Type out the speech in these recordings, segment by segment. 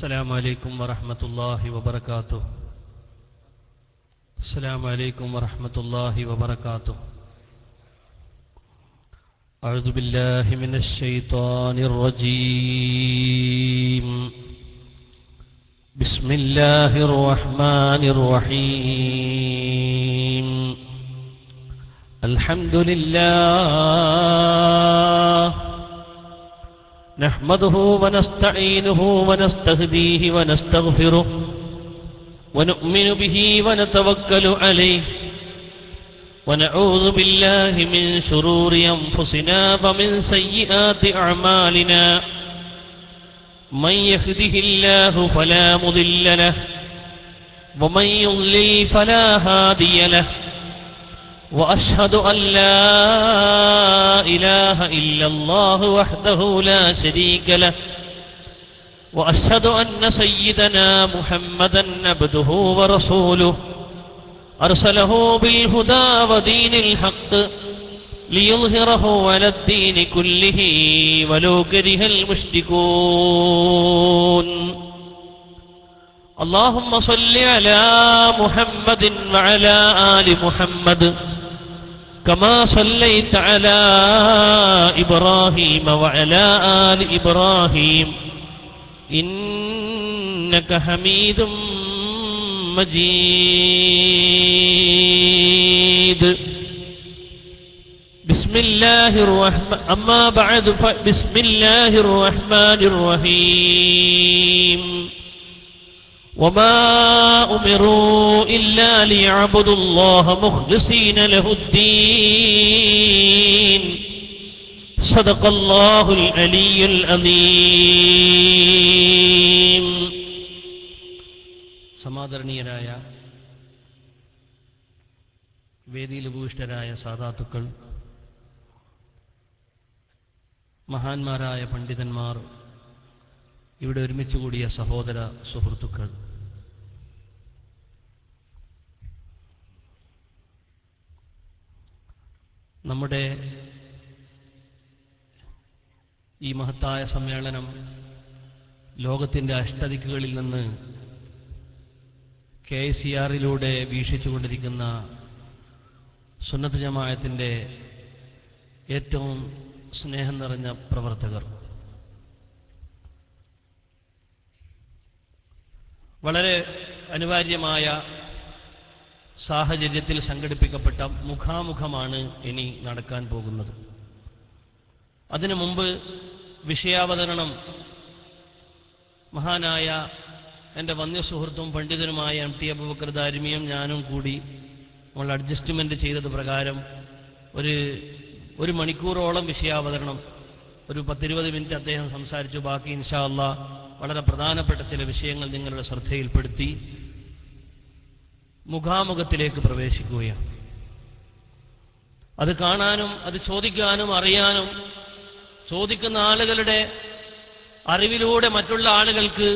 السلام عليكم ورحمة الله وبركاته. السلام عليكم ورحمة الله وبركاته. أعوذ بالله من الشيطان الرجيم. بسم الله الرحمن الرحيم. الحمد لله نحمده ونستعينه ونستهديه ونستغفره ونؤمن به ونتوكل عليه ونعوذ بالله من شرور أنفسنا ومن سيئات أعمالنا. من يهده الله فلا مضل له ومن يضلل فلا هادي له. وأشهد أن لا إله إلا الله وحده لا شريك له. وأشهد أن سيدنا محمدا عبده ورسوله أرسله بالهدى ودين الحق ليظهره على الدين كله ولو كره المشركون. اللهم صل على محمد وعلى آل محمد كما صليت على إبراهيم وعلى آل إبراهيم إنك حميد مجيد. بسم الله الرحمن أما بعد بسم الله الرحمن الرحيم. وما أمروا إلا ليعبدوا الله مخلصين له الدين. صدق الله العلي العظيم. സമാദരണീയരായ വേദിയിൽ ഉപവിഷ്ടരായ സാദാത്തുക്കൾ, മഹാന്മാരായ പണ്ഡിതന്മാർ, ഇവിടെ ഒരുമിച്ച് കൂടിയ സഹോദര സുഹൃത്തുക്കൾ, നമ്മുടെ ഈ മഹത്തായ സമ്മേളനം ലോകത്തിൻ്റെ അഷ്ടദിക്കുകളിൽ നിന്ന് KCR-യിലൂടെ വീക്ഷിച്ചുകൊണ്ടിരിക്കുന്ന സുന്നത്ത് ജമാഅത്തിൻ്റെ ഏറ്റവും സ്നേഹം നിറഞ്ഞ പ്രവർത്തകർ, വളരെ അനിവാര്യമായ സാഹചര്യത്തിൽ സംഘടിപ്പിക്കപ്പെട്ട മുഖാമുഖമാണ് ഇനി നടക്കാൻ പോകുന്നത്. അതിനു മുമ്പ് വിഷയാവതരണം മഹാനായ എൻ്റെ വന്യ സുഹൃത്തും പണ്ഡിതനുമായ MT അബൂബക്കർ ദാരിമിയും ഞാനും കൂടി നമ്മൾ അഡ്ജസ്റ്റ്മെൻറ്റ് ചെയ്തത് പ്രകാരം ഒരു മണിക്കൂറോളം വിഷയാവതരണം, ഒരു 10-20 മിനിറ്റ് അദ്ദേഹം സംസാരിച്ചു. ബാക്കി ഇൻഷാ അല്ലാഹ് വളരെ പ്രധാനപ്പെട്ട ചില വിഷയങ്ങൾ നിങ്ങളുടെ ശ്രദ്ധയിൽപ്പെടുത്തി മുഖാമുഖത്തിലേക്ക് പ്രവേശിക്കുകയാണ്. അത് കാണാനും അത് ചോദിക്കാനും അറിയാനും, ചോദിക്കുന്ന ആളുകളുടെ അറിവിലൂടെ മറ്റുള്ള ആളുകൾക്ക്,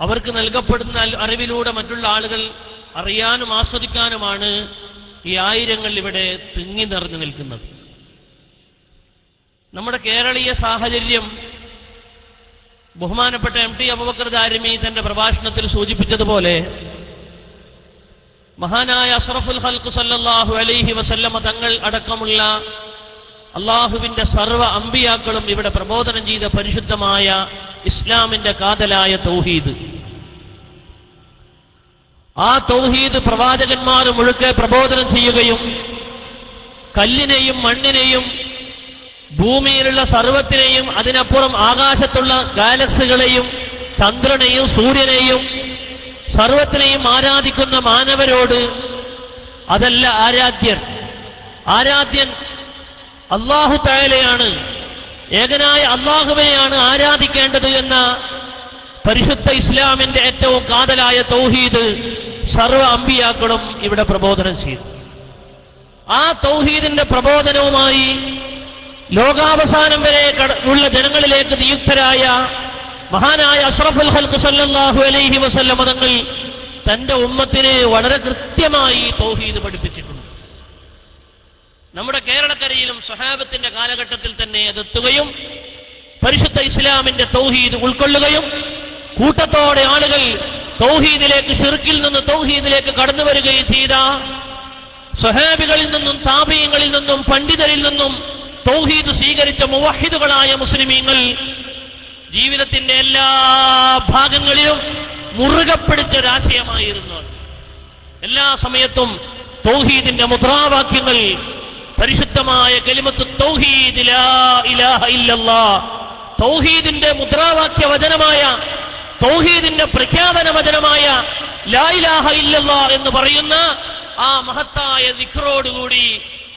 അവർക്ക് നൽകപ്പെടുന്ന അറിവിലൂടെ മറ്റുള്ള ആളുകൾ അറിയാനും ആസ്വദിക്കാനുമാണ് ഈ ആയിരങ്ങൾ ഇവിടെ തിങ്ങി നിറഞ്ഞു നിൽക്കുന്നത്. നമ്മുടെ കേരളീയ സാഹചര്യം ബഹുമാനപ്പെട്ട MT അബൂബക്കർ ദാരിമി തന്റെ പ്രഭാഷണത്തിൽ സൂചിപ്പിച്ചതുപോലെ മഹാനായ അഷ്റഫുൽ ഖൽഖ് സല്ലല്ലാഹു അലൈഹി വസല്ലമ തങ്ങൾ അടക്കമുള്ള അള്ളാഹുവിന്റെ സർവ്വ അമ്പിയാക്കളും ഇവിടെ പ്രബോധനം ചെയ്ത പരിശുദ്ധമായ ഇസ്ലാമിന്റെ കാതലായ തൗഹീദ്, ആ തൗഹീദ് പ്രവാചകന്മാർ മുഴുക്കെ പ്രബോധനം ചെയ്യുകയും കല്ലിനെയും മണ്ണിനെയും ഭൂമിയിലുള്ള സർവ്വത്തിനെയും അതിനപ്പുറം ആകാശത്തുള്ള ഗാലക്സികളെയും ചന്ദ്രനെയും സൂര്യനെയും സർവ്വത്തിനെയും ആരാധിക്കുന്ന മാനവരോട് അതല്ല ആരാധ്യൻ അല്ലാഹു തആലയാണ്, ഏകനായ അല്ലാഹുവിനെയാണ് ആരാധിക്കേണ്ടത് എന്ന പരിശുദ്ധ ഇസ്ലാമിന്റെ ഏറ്റവും കാതലായ തൗഹീദ് സർവ്വ അമ്പിയാക്കളും ഇവിടെ പ്രബോധനം ചെയ്തു. ആ തൗഹീദിന്റെ പ്രബോധനവുമായി ലോകാവസാനം വരെ ഉള്ള ജനങ്ങളിലേക്ക് നിയുക്തരായ മഹാനായ അഷ്റഫുൽ ഖൽഖ് സല്ലല്ലാഹു അലൈഹി വസല്ലം തങ്ങൾ തന്റെ ഉമ്മത്തിനെ വളരെ കൃത്യമായി തൗഹീദ് പഠിപ്പിച്ചിട്ടുണ്ട്. നമ്മുടെ കേരളക്കരയിലും സ്വഹാബത്തിന്റെ കാലഘട്ടത്തിൽ തന്നെ അതെത്തുകയും പരിശുദ്ധ ഇസ്ലാമിന്റെ തൗഹീദ് ഉൾക്കൊള്ളുകയും കൂട്ടത്തോടെ ആളുകൾ തൗഹീദിലേക്ക്, ശിർക്കിൽ നിന്ന് തൗഹീദിലേക്ക് കടന്നു വരികയും ചെയ്ത സ്വഹാബികളിൽ നിന്നും താബീങ്ങളിൽ നിന്നും പണ്ഡിതരിൽ നിന്നും തൗഹീദ് സ്വീകരിച്ച മുവഹിദുകളായ മുസ്ലിമീങ്ങൾ ജീവിതത്തിന്റെ എല്ലാ ഭാഗങ്ങളിലും മുറുകെ പിടിച്ച ഒരാശയമായിരുന്നു. എല്ലാ സമയത്തും തൗഹീദിന്റെ മുദ്രാവാക്യങ്ങൾ, പരിശുദ്ധമായ കലിമത്ത് തൗഹീദ്, ലാ ഇലാഹ ഇല്ലല്ലാഹ്, തൗഹീദിന്റെ മുദ്രാവാക്യ വചനമായ, തൗഹീദിന്റെ പ്രഖ്യാപന വചനമായ ലാ ഇലാഹ ഇല്ലല്ലാഹ് എന്ന് പറയുന്ന ആ മഹത്തായ ദിക്റോടുകൂടി,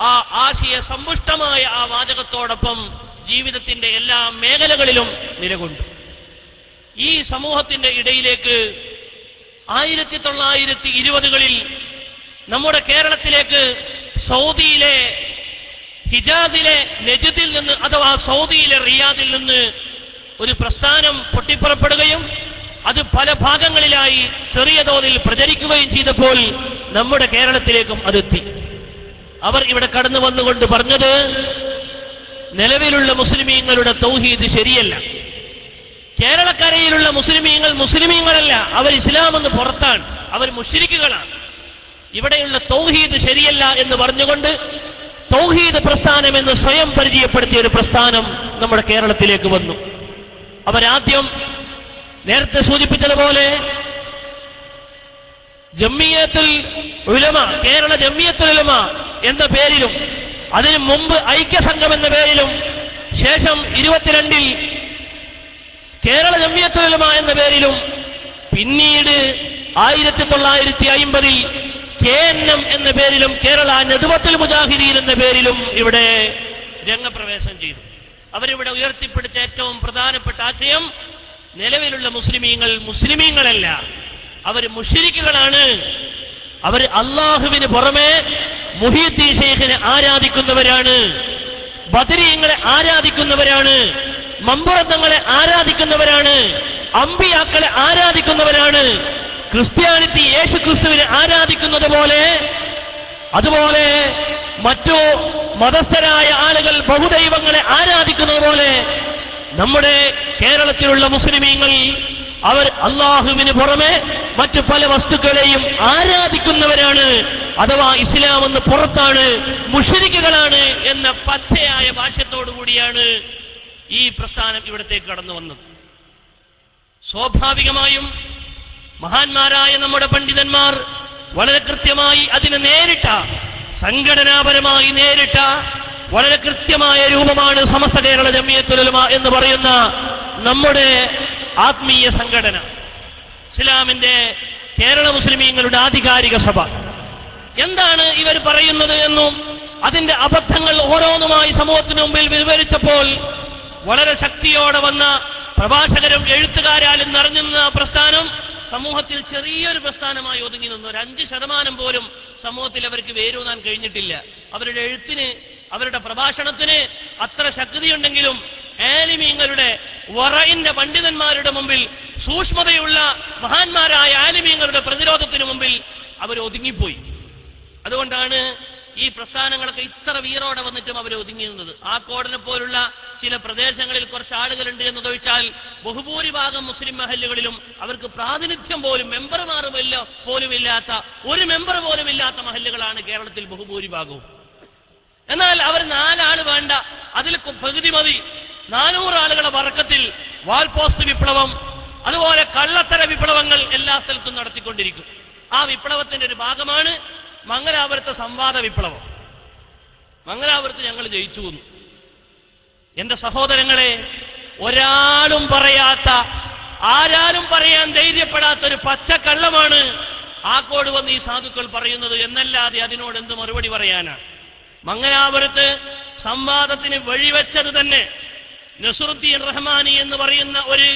ആ ആശയ സമ്പുഷ്ടമായ ആ വാചകത്തോടൊപ്പം ജീവിതത്തിന്റെ എല്ലാ മേഖലകളിലും നിലകൊണ്ടു. ഈ സമൂഹത്തിന്റെ ഇടയിലേക്ക് 1920കളിൽ നമ്മുടെ കേരളത്തിലേക്ക് സൗദിയിലെ ഹിജാസിലെ നജ്ദിൽ നിന്ന്, അഥവാ സൗദിയിലെ റിയാദിൽ നിന്ന് ഒരു പ്രസ്ഥാനം പൊട്ടിപ്പുറപ്പെടുകയും അത് പല ഭാഗങ്ങളിലായി ചെറിയ തോതിൽ പ്രചരിക്കുകയും ചെയ്തപ്പോൾ നമ്മുടെ കേരളത്തിലേക്കും അതെത്തി. അവർ ഇവിടെ കടന്നു വന്നുകൊണ്ട് പറഞ്ഞത്, നിലവിലുള്ള മുസ്ലിമീങ്ങളുടെ തൗഹീദ് ശരിയല്ല. കേരളക്കരയിലുള്ള മുസ്ലിമീങ്ങൾ മുസ്ലിമീങ്ങളല്ല, അവർ ഇസ്ലാം എന്ന് പുറത്താണ്, അവർ മുശ്രിക്കുകളാണ്. ഇവിടെയുള്ള തൗഹീദ് ശരിയല്ല എന്ന് പറഞ്ഞുകൊണ്ട് തൗഹീദ് പ്രസ്ഥാനം എന്ന് സ്വയം പരിചയപ്പെടുത്തിയ ഒരു പ്രസ്ഥാനം നമ്മുടെ കേരളത്തിലേക്ക് വന്നു. അവരാദ്യം നേരത്തെ സൂചിപ്പിച്ചതുപോലെ ജമിയത്തുൽ ഉലമ, കേരള ജമിയത്തുൽ ഉലമ എന്ന പേരിലും, അതിനു മുമ്പ് ഐക്യസംഘം എന്ന പേരിലും, ശേഷം 22ൽ കേരള ജമിയത്തുൽ ഉലമ എന്ന പേരിലും, പിന്നീട് 1950ൽ KNM എന്ന പേരിലും, കേരള നദ്വത്തുൽ മുജാഹിദീൻ എന്ന പേരിലും ഇവിടെ രംഗപ്രവേശം ചെയ്തു. അവരിവിടെ ഉയർത്തിപ്പിടിച്ച ഏറ്റവും പ്രധാനപ്പെട്ട ആശയം, നിലവിലുള്ള മുസ്ലിമീങ്ങൾ മുസ്ലിമീങ്ങളല്ല, അവർ മുശ്രിക്കുകളാണ്. അവർ അള്ളാഹുവിന് പുറമെ മുഹീദ്ദീൻ ശൈഖിനെ ആരാധിക്കുന്നവരാണ്, ബദരീങ്ങളെ ആരാധിക്കുന്നവരാണ്, മമ്പുറത്തങ്ങളെ ആരാധിക്കുന്നവരാണ്, അമ്പിയാക്കളെ ആരാധിക്കുന്നവരാണ്. ക്രിസ്ത്യാനിറ്റി യേശു ക്രിസ്തുവിനെ ആരാധിക്കുന്നത് പോലെ, അതുപോലെ മറ്റു മതസ്ഥരായ ആളുകൾ ബഹുദൈവങ്ങളെ ആരാധിക്കുന്നത് പോലെ നമ്മുടെ കേരളത്തിലുള്ള മുസ്ലിമീങ്ങൾ അവർ അള്ളാഹുവിന് പുറമെ മറ്റു പല വസ്തുക്കളെയും ആരാധിക്കുന്നവരാണ്, അഥവാ ഇസ്ലാം എന്ന് പുറത്താണ്, മുശ്രിക്കുകളാണ് എന്ന പച്ചയായ ഭാഷ്യത്തോടു കൂടിയാണ് ഈ പ്രസ്ഥാനം ഇവിടത്തേക്ക് കടന്നു വന്നത്. സ്വാഭാവികമായും മഹാന്മാരായ നമ്മുടെ പണ്ഡിതന്മാർ വളരെ കൃത്യമായി അതിനെ നേരിട്ട, സംഘടനാപരമായി നേരിട്ട വളരെ കൃത്യമായ രൂപമാണ് സമസ്ത കേരള ജമിയത്തുൽ ഉലമ എന്ന് പറയുന്ന നമ്മുടെ ആത്മീയ സംഘടന, ഇസ്ലാമിന്റെ കേരള മുസ്ലിമീങ്ങളുടെ ആധികാരിക സഭ. എന്താണ് ഇവർ പറയുന്നത് എന്നും അതിന്റെ അബദ്ധങ്ങൾ ഓരോന്നുമായി സമൂഹത്തിന് മുമ്പിൽ വിവരിച്ചപ്പോൾ വളരെ ശക്തിയോടെ വന്ന പ്രഭാഷകരും എഴുത്തുകാരാലും നിറഞ്ഞു നിന്ന പ്രസ്ഥാനം സമൂഹത്തിൽ ചെറിയൊരു പ്രസ്ഥാനമായി ഒതുങ്ങി നിന്നു. 5% പോലും സമൂഹത്തിൽ അവർക്ക് വേരൂന്നാൻ കഴിഞ്ഞിട്ടില്ല. അവരുടെ എഴുത്തിന്, അവരുടെ പ്രഭാഷണത്തിന് അത്ര ശക്തിയുണ്ടെങ്കിലും ആലിമീങ്ങളുടെ, വറഇന്റെ പണ്ഡിതന്മാരുടെ മുമ്പിൽ, സൂക്ഷ്മതയുള്ള മഹാന്മാരായ ആലിമീങ്ങളുടെ പ്രതിരോധത്തിന് മുമ്പിൽ അവർ ഒതുങ്ങിപ്പോയി. അതുകൊണ്ടാണ് ഈ പ്രസ്ഥാനങ്ങളൊക്കെ ഇത്ര വീറോടെ വന്നിട്ടും അവർ ഒതുങ്ങി നിന്നത്. ആക്കോടിനെ പോലുള്ള ചില പ്രദേശങ്ങളിൽ കുറച്ച് ആളുകളുണ്ട് എന്നതൊഴിച്ചാൽ ബഹുഭൂരിഭാഗം മുസ്ലിം മഹല്ലുകളിലും അവർക്ക് പ്രാതിനിധ്യം പോലും, മെമ്പർമാർ പോലും ഇല്ലാത്ത, ഒരു മെമ്പർ പോലും ഇല്ലാത്ത മഹല്ലുകളാണ് കേരളത്തിൽ ബഹുഭൂരിഭാഗവും. എന്നാൽ അവർ 4 ആള് വേണ്ട, അതിൽ പകുതി മതി. 400 ആളുകളെ വർക്കത്തിൽ വാൾപോസ്റ്റ് വിപ്ലവം, അതുപോലെ കള്ളത്തര വിപ്ലവങ്ങൾ എല്ലാ സ്ഥലത്തും നടത്തിക്കൊണ്ടിരിക്കും. ആ വിപ്ലവത്തിന്റെ ഒരു ഭാഗമാണ് മംഗലാപുരത്തെ സംവാദ വിപ്ലവം. മംഗലാപുരത്ത് ഞങ്ങൾ ജയിച്ചു വന്നു. എന്റെ സഹോദരങ്ങളെ, ഒരാളും പറയാത്ത, ആരാലും പറയാൻ ധൈര്യപ്പെടാത്ത ഒരു പച്ചക്കള്ളമാണ് ആക്കോട് വന്ന് ഈ സാധുക്കൾ പറയുന്നത് എന്നല്ലാതെ അതിനോട് എന്ത് മറുപടി പറയാനാണ്? മംഗലാപുരത്ത് സംവാദത്തിന് വഴിവെച്ചത് തന്നെ നസുറുദ്ദീൻ റഹ്മാനി എന്ന് പറയുന്ന ഒരു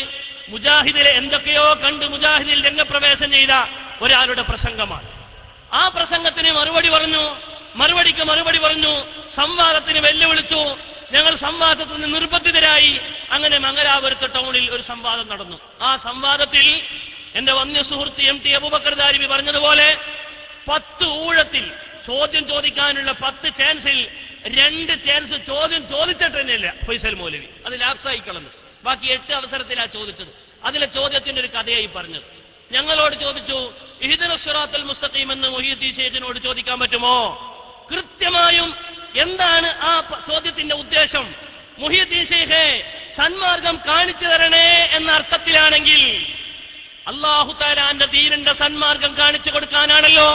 മുജാഹിദിലെ എന്തൊക്കെയോ കണ്ട് മുജാഹിദിൽ രംഗപ്രവേശം ചെയ്ത ഒരാളുടെ പ്രസംഗമാണ്. ആ പ്രസംഗത്തിന് മറുപടി പറഞ്ഞു, മറുപടിക്ക് മറുപടി പറഞ്ഞു, സംവാദത്തിന് വെല്ലുവിളിച്ചു. ഞങ്ങൾ സംവാദത്തിന് നിർബന്ധിതരായി. അങ്ങനെ മംഗലാപുരത്ത് ടൗണിൽ ഒരു സംവാദം നടന്നു. ആ സംവാദത്തിൽ എന്റെ വന്യ സുഹൃത്ത് MT അബൂബക്കർ ദാരിമി പറഞ്ഞതുപോലെ 10 ഊഴത്തിൽ ചോദ്യം ചോദിക്കാനുള്ള 10 ചാൻസിൽ 2 ചാൻസ് ചോദ്യം ചോദിച്ചിട്ട് തന്നെയില്ല ഫൈസൽ മൗലവി. അത് ലാപ്സായി കളഞ്ഞു. ബാക്കി 8 അവസരത്തിലാണ് ചോദിച്ചത്. അതിലെ ചോദ്യത്തിന്റെ ഒരു കഥയായി പറഞ്ഞത്. ഞങ്ങളോട് ചോദിച്ചു, ഇഹ്ദിനസ് സിറാത്തൽ മുസ്തഖീം എന്ന് മുഹ്യിദ്ദീൻ ശൈഖിനോട് ചോദിക്കാൻ പറ്റുമോ? കൃത്യമായും എന്താണ് ആ ചോദ്യത്തിന്റെ ഉദ്ദേശം? മുഹ്യിദ്ദീൻ ശൈഖേ, സന്മാർഗം കാണിച്ചു തരണേ എന്ന അർത്ഥത്തിലാണെങ്കിൽ അല്ലാഹു തആലാന്റെ ദീനിന്റെ സന്മാർഗം കാണിച്ചു കൊടുക്കാനാണല്ലോ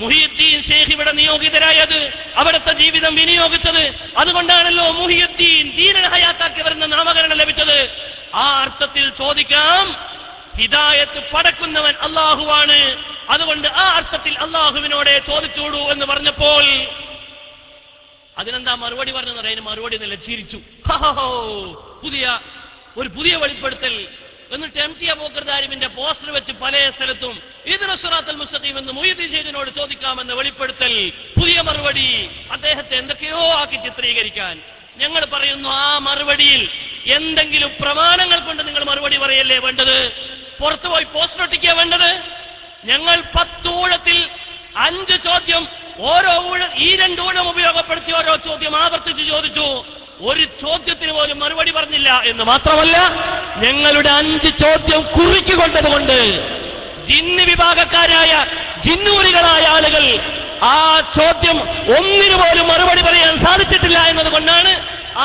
മുഹ്യിദ്ദീൻ ശൈഖ് ഇവിടെ നിയോഗിതരായത്, അവിടുത്തെ ജീവിതം വിനിയോഗിച്ചത്. അതുകൊണ്ടാണല്ലോ മുഹ്യിദ്ദീൻ ദീനൽ ഹയാത്താക്കി വരുന്ന നാമകരണം ലഭിച്ചത്. ആ അർത്ഥത്തിൽ ചോദിക്കാം, ഹിദായത്ത് പടക്കുന്നവൻ അല്ലാഹുവാണ്, അതുകൊണ്ട് ആ അർത്ഥത്തിൽ അല്ലാഹുവിനോടെ ചോദിച്ചോളൂ എന്ന് പറഞ്ഞപ്പോൾ അതിനെന്താ മറുപടി പറഞ്ഞത്? അതിന് മറുപടി നല്ല ചിരിച്ചു. പുതിയ വെളിപ്പെടുത്തൽ. എന്നിട്ട് MT അബൂബക്കർ ദാരിമിന്റെ പോസ്റ്റർ വെച്ച് പല സ്ഥലത്തും ഇഹ്ദിനസ് സിറാത്തൽ മുസ്തഖീം എന്ന് മുഹ്യിദ്ദീൻ ശൈഖിനോട് ചോദിക്കാമെന്ന് വെളിപ്പെടുത്തൽ, പുതിയ മറുപടി. അദ്ദേഹത്തെ എന്തൊക്കെയോ ആക്കി ചിത്രീകരിക്കാൻ. ഞങ്ങൾ പറയുന്നു, ആ മറുപടിയിൽ എന്തെങ്കിലും പ്രമാണങ്ങൾ കൊണ്ട് നിങ്ങൾ മറുപടി പറയല്ലേ വേണ്ടത്? പുറത്തുപോയി പോസ്റ്റർ ഒട്ടിക്കുക വേണ്ടത്? ഞങ്ങൾ 10 ഊഴത്തിൽ 5 ചോദ്യം, ഓരോ ഈ 2 ഊഴം ഉപയോഗപ്പെടുത്തി ഓരോ ചോദ്യം ആവർത്തിച്ച് ചോദിച്ചു. ഒരു ചോദ്യത്തിന് പോലും മറുപടി പറഞ്ഞില്ല എന്ന് മാത്രമല്ല, ഞങ്ങളുടെ 5 ചോദ്യം കുറിക്കൊണ്ടതുകൊണ്ട് ജിന്ന് വിഭാഗക്കാരായ ജിന്നൂരികളായ ആളുകൾ ആ ചോദ്യം ഒന്നിനു പോലും മറുപടി പറയാൻ സാധിച്ചിട്ടില്ല എന്നതുകൊണ്ടാണ്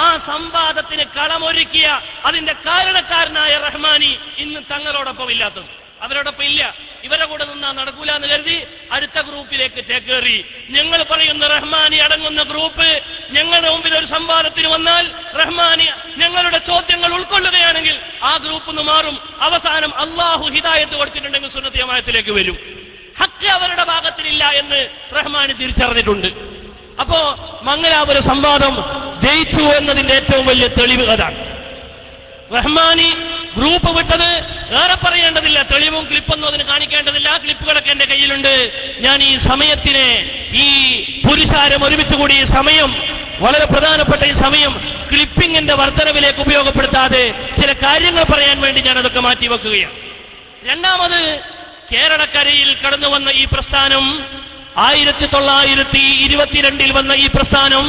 ആ സംവാദത്തിന് കളമൊരുക്കിയ അതിന്റെ കാരണക്കാരനായ റഹ്മാനി ഇന്ന് തങ്ങളോടൊപ്പം ഇല്ലാത്തത്. അവരോടൊപ്പം ഇല്ല. ഇവരെ കൂടെ നിന്നാ നടക്കൂല എന്ന് കരുതി അടുത്ത ഗ്രൂപ്പിലേക്ക് ചേക്കേറി. ഞങ്ങൾ പറയുന്ന റഹ്മാനി അടങ്ങുന്ന ഗ്രൂപ്പ് ഞങ്ങളുടെ മുമ്പിൽ ഒരു സംവാദത്തിന് വന്നാൽ റഹ്മാനി ഞങ്ങളുടെ ചോദ്യങ്ങൾ ഉൾക്കൊള്ളുകയാണെങ്കിൽ ആ ഗ്രൂപ്പ് നിന്ന് മാറും. അവസാനം അല്ലാഹു ഹിദായത്ത് കൊടുത്തിട്ടുണ്ടെങ്കിൽ സുന്നത്ത് ജമാഅത്തിലേക്ക് വരും. ഹക്ക് അവരുടെ ഭാഗത്തിലില്ല എന്ന് റഹ്മാനി തിരിച്ചറിഞ്ഞിട്ടുണ്ട്. അപ്പോ മംഗലാപുര സംവാദം ജയിച്ചു എന്നതിന്റെ ഏറ്റവും വലിയ തെളിവ് അതാണ്. റഹ്മാനി ഗ്രൂപ്പ് വിട്ടത് വേറെ പറയേണ്ടതില്ല, തെളിവും ക്ലിപ്പൊന്നും അതിന് കാണിക്കേണ്ടതില്ല. ക്ലിപ്പുകളൊക്കെ എന്റെ കയ്യിലുണ്ട്. ഞാൻ ഈ സമയത്തിനെ, ഈ പുരുഷാരം ഒരുമിച്ച് കൂടി ഈ സമയം, വളരെ പ്രധാനപ്പെട്ട ഈ സമയം ക്ലിപ്പിങ്ങിന്റെ വർധനവിലേക്ക് ഉപയോഗപ്പെടുത്താതെ ചില കാര്യങ്ങൾ പറയാൻ വേണ്ടി ഞാൻ അതൊക്കെ മാറ്റിവെക്കുകയാണ്. രണ്ടാമത്, കേരളക്കരയിൽ കടന്നു വന്ന ഈ പ്രസ്ഥാനം, 1922 വന്ന ഈ പ്രസ്ഥാനം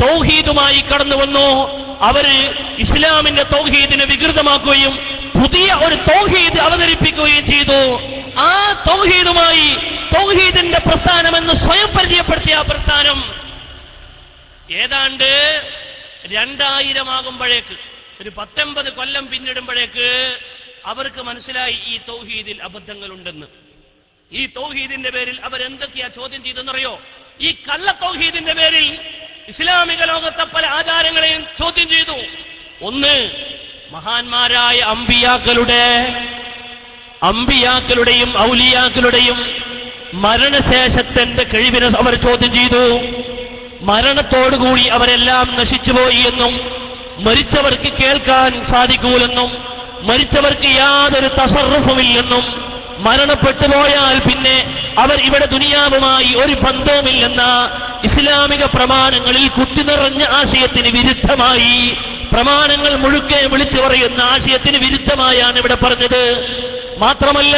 തൗഹീദുമായി കടന്നു വന്നു. അവര് ഇസ്ലാമിന്റെ തൗഹീദിനെ വികൃതമാക്കുകയും പുതിയ ഒരു തൗഹീദ് അവതരിപ്പിക്കുകയും ചെയ്തു. ആ തൗഹീദുമായി, തൗഹീദിന്റെ പ്രസ്ഥാനമെന്ന് സ്വയം പരിചയപ്പെടുത്തിയ ആ പ്രസ്ഥാനം ഏതാണ്ട് 2000 ആകുമ്പോഴേക്ക്, ഒരു 19 കൊല്ലം പിന്നിടുമ്പോഴേക്ക് അവർക്ക് മനസ്സിലായി ഈ തൗഹീദിൽ അബദ്ധങ്ങളുണ്ടെന്ന്. ഈ തൗഹീദിന്റെ പേരിൽ അവരെന്തൊക്കെയാ ചോദ്യം ചെയ്തെന്നറിയോ? ഈ കള്ള തൗഹീദിന്റെ പേരിൽ ഇസ്ലാമിക ലോകത്തെ പല ആചാരങ്ങളെയും ചോദ്യം ചെയ്തു. ഒന്ന്, മഹാന്മാരായ അമ്പിയാക്കളുടെയും ഔലിയാക്കളുടെയും മരണശേഷത്തിന്റെ കഴിവിനെ അവർ ചോദ്യം ചെയ്തു. മരണത്തോടുകൂടി അവരെല്ലാം നശിച്ചുപോയി എന്നും മരിച്ചവർക്ക് കേൾക്കാൻ സാധിക്കൂലെന്നും മരിച്ചവർക്ക് യാതൊരു തസറുഫുമില്ലെന്നും മരണപ്പെട്ടു പോയാൽ പിന്നെ അവർ ഇവിടെ ദുനിയാവുമായി ഒരു ബന്ധവുമില്ലെന്ന ഇസ്ലാമിക പ്രമാണങ്ങളിൽ കുത്തിനിറഞ്ഞ ആശയത്തിന് വിരുദ്ധമായി, പ്രമാണങ്ങൾ മുഴുക്കെ വിളിച്ചു പറയുന്ന ആശയത്തിന് വിരുദ്ധമായാണ് ഇവിടെ പറഞ്ഞത്. മാത്രമല്ല,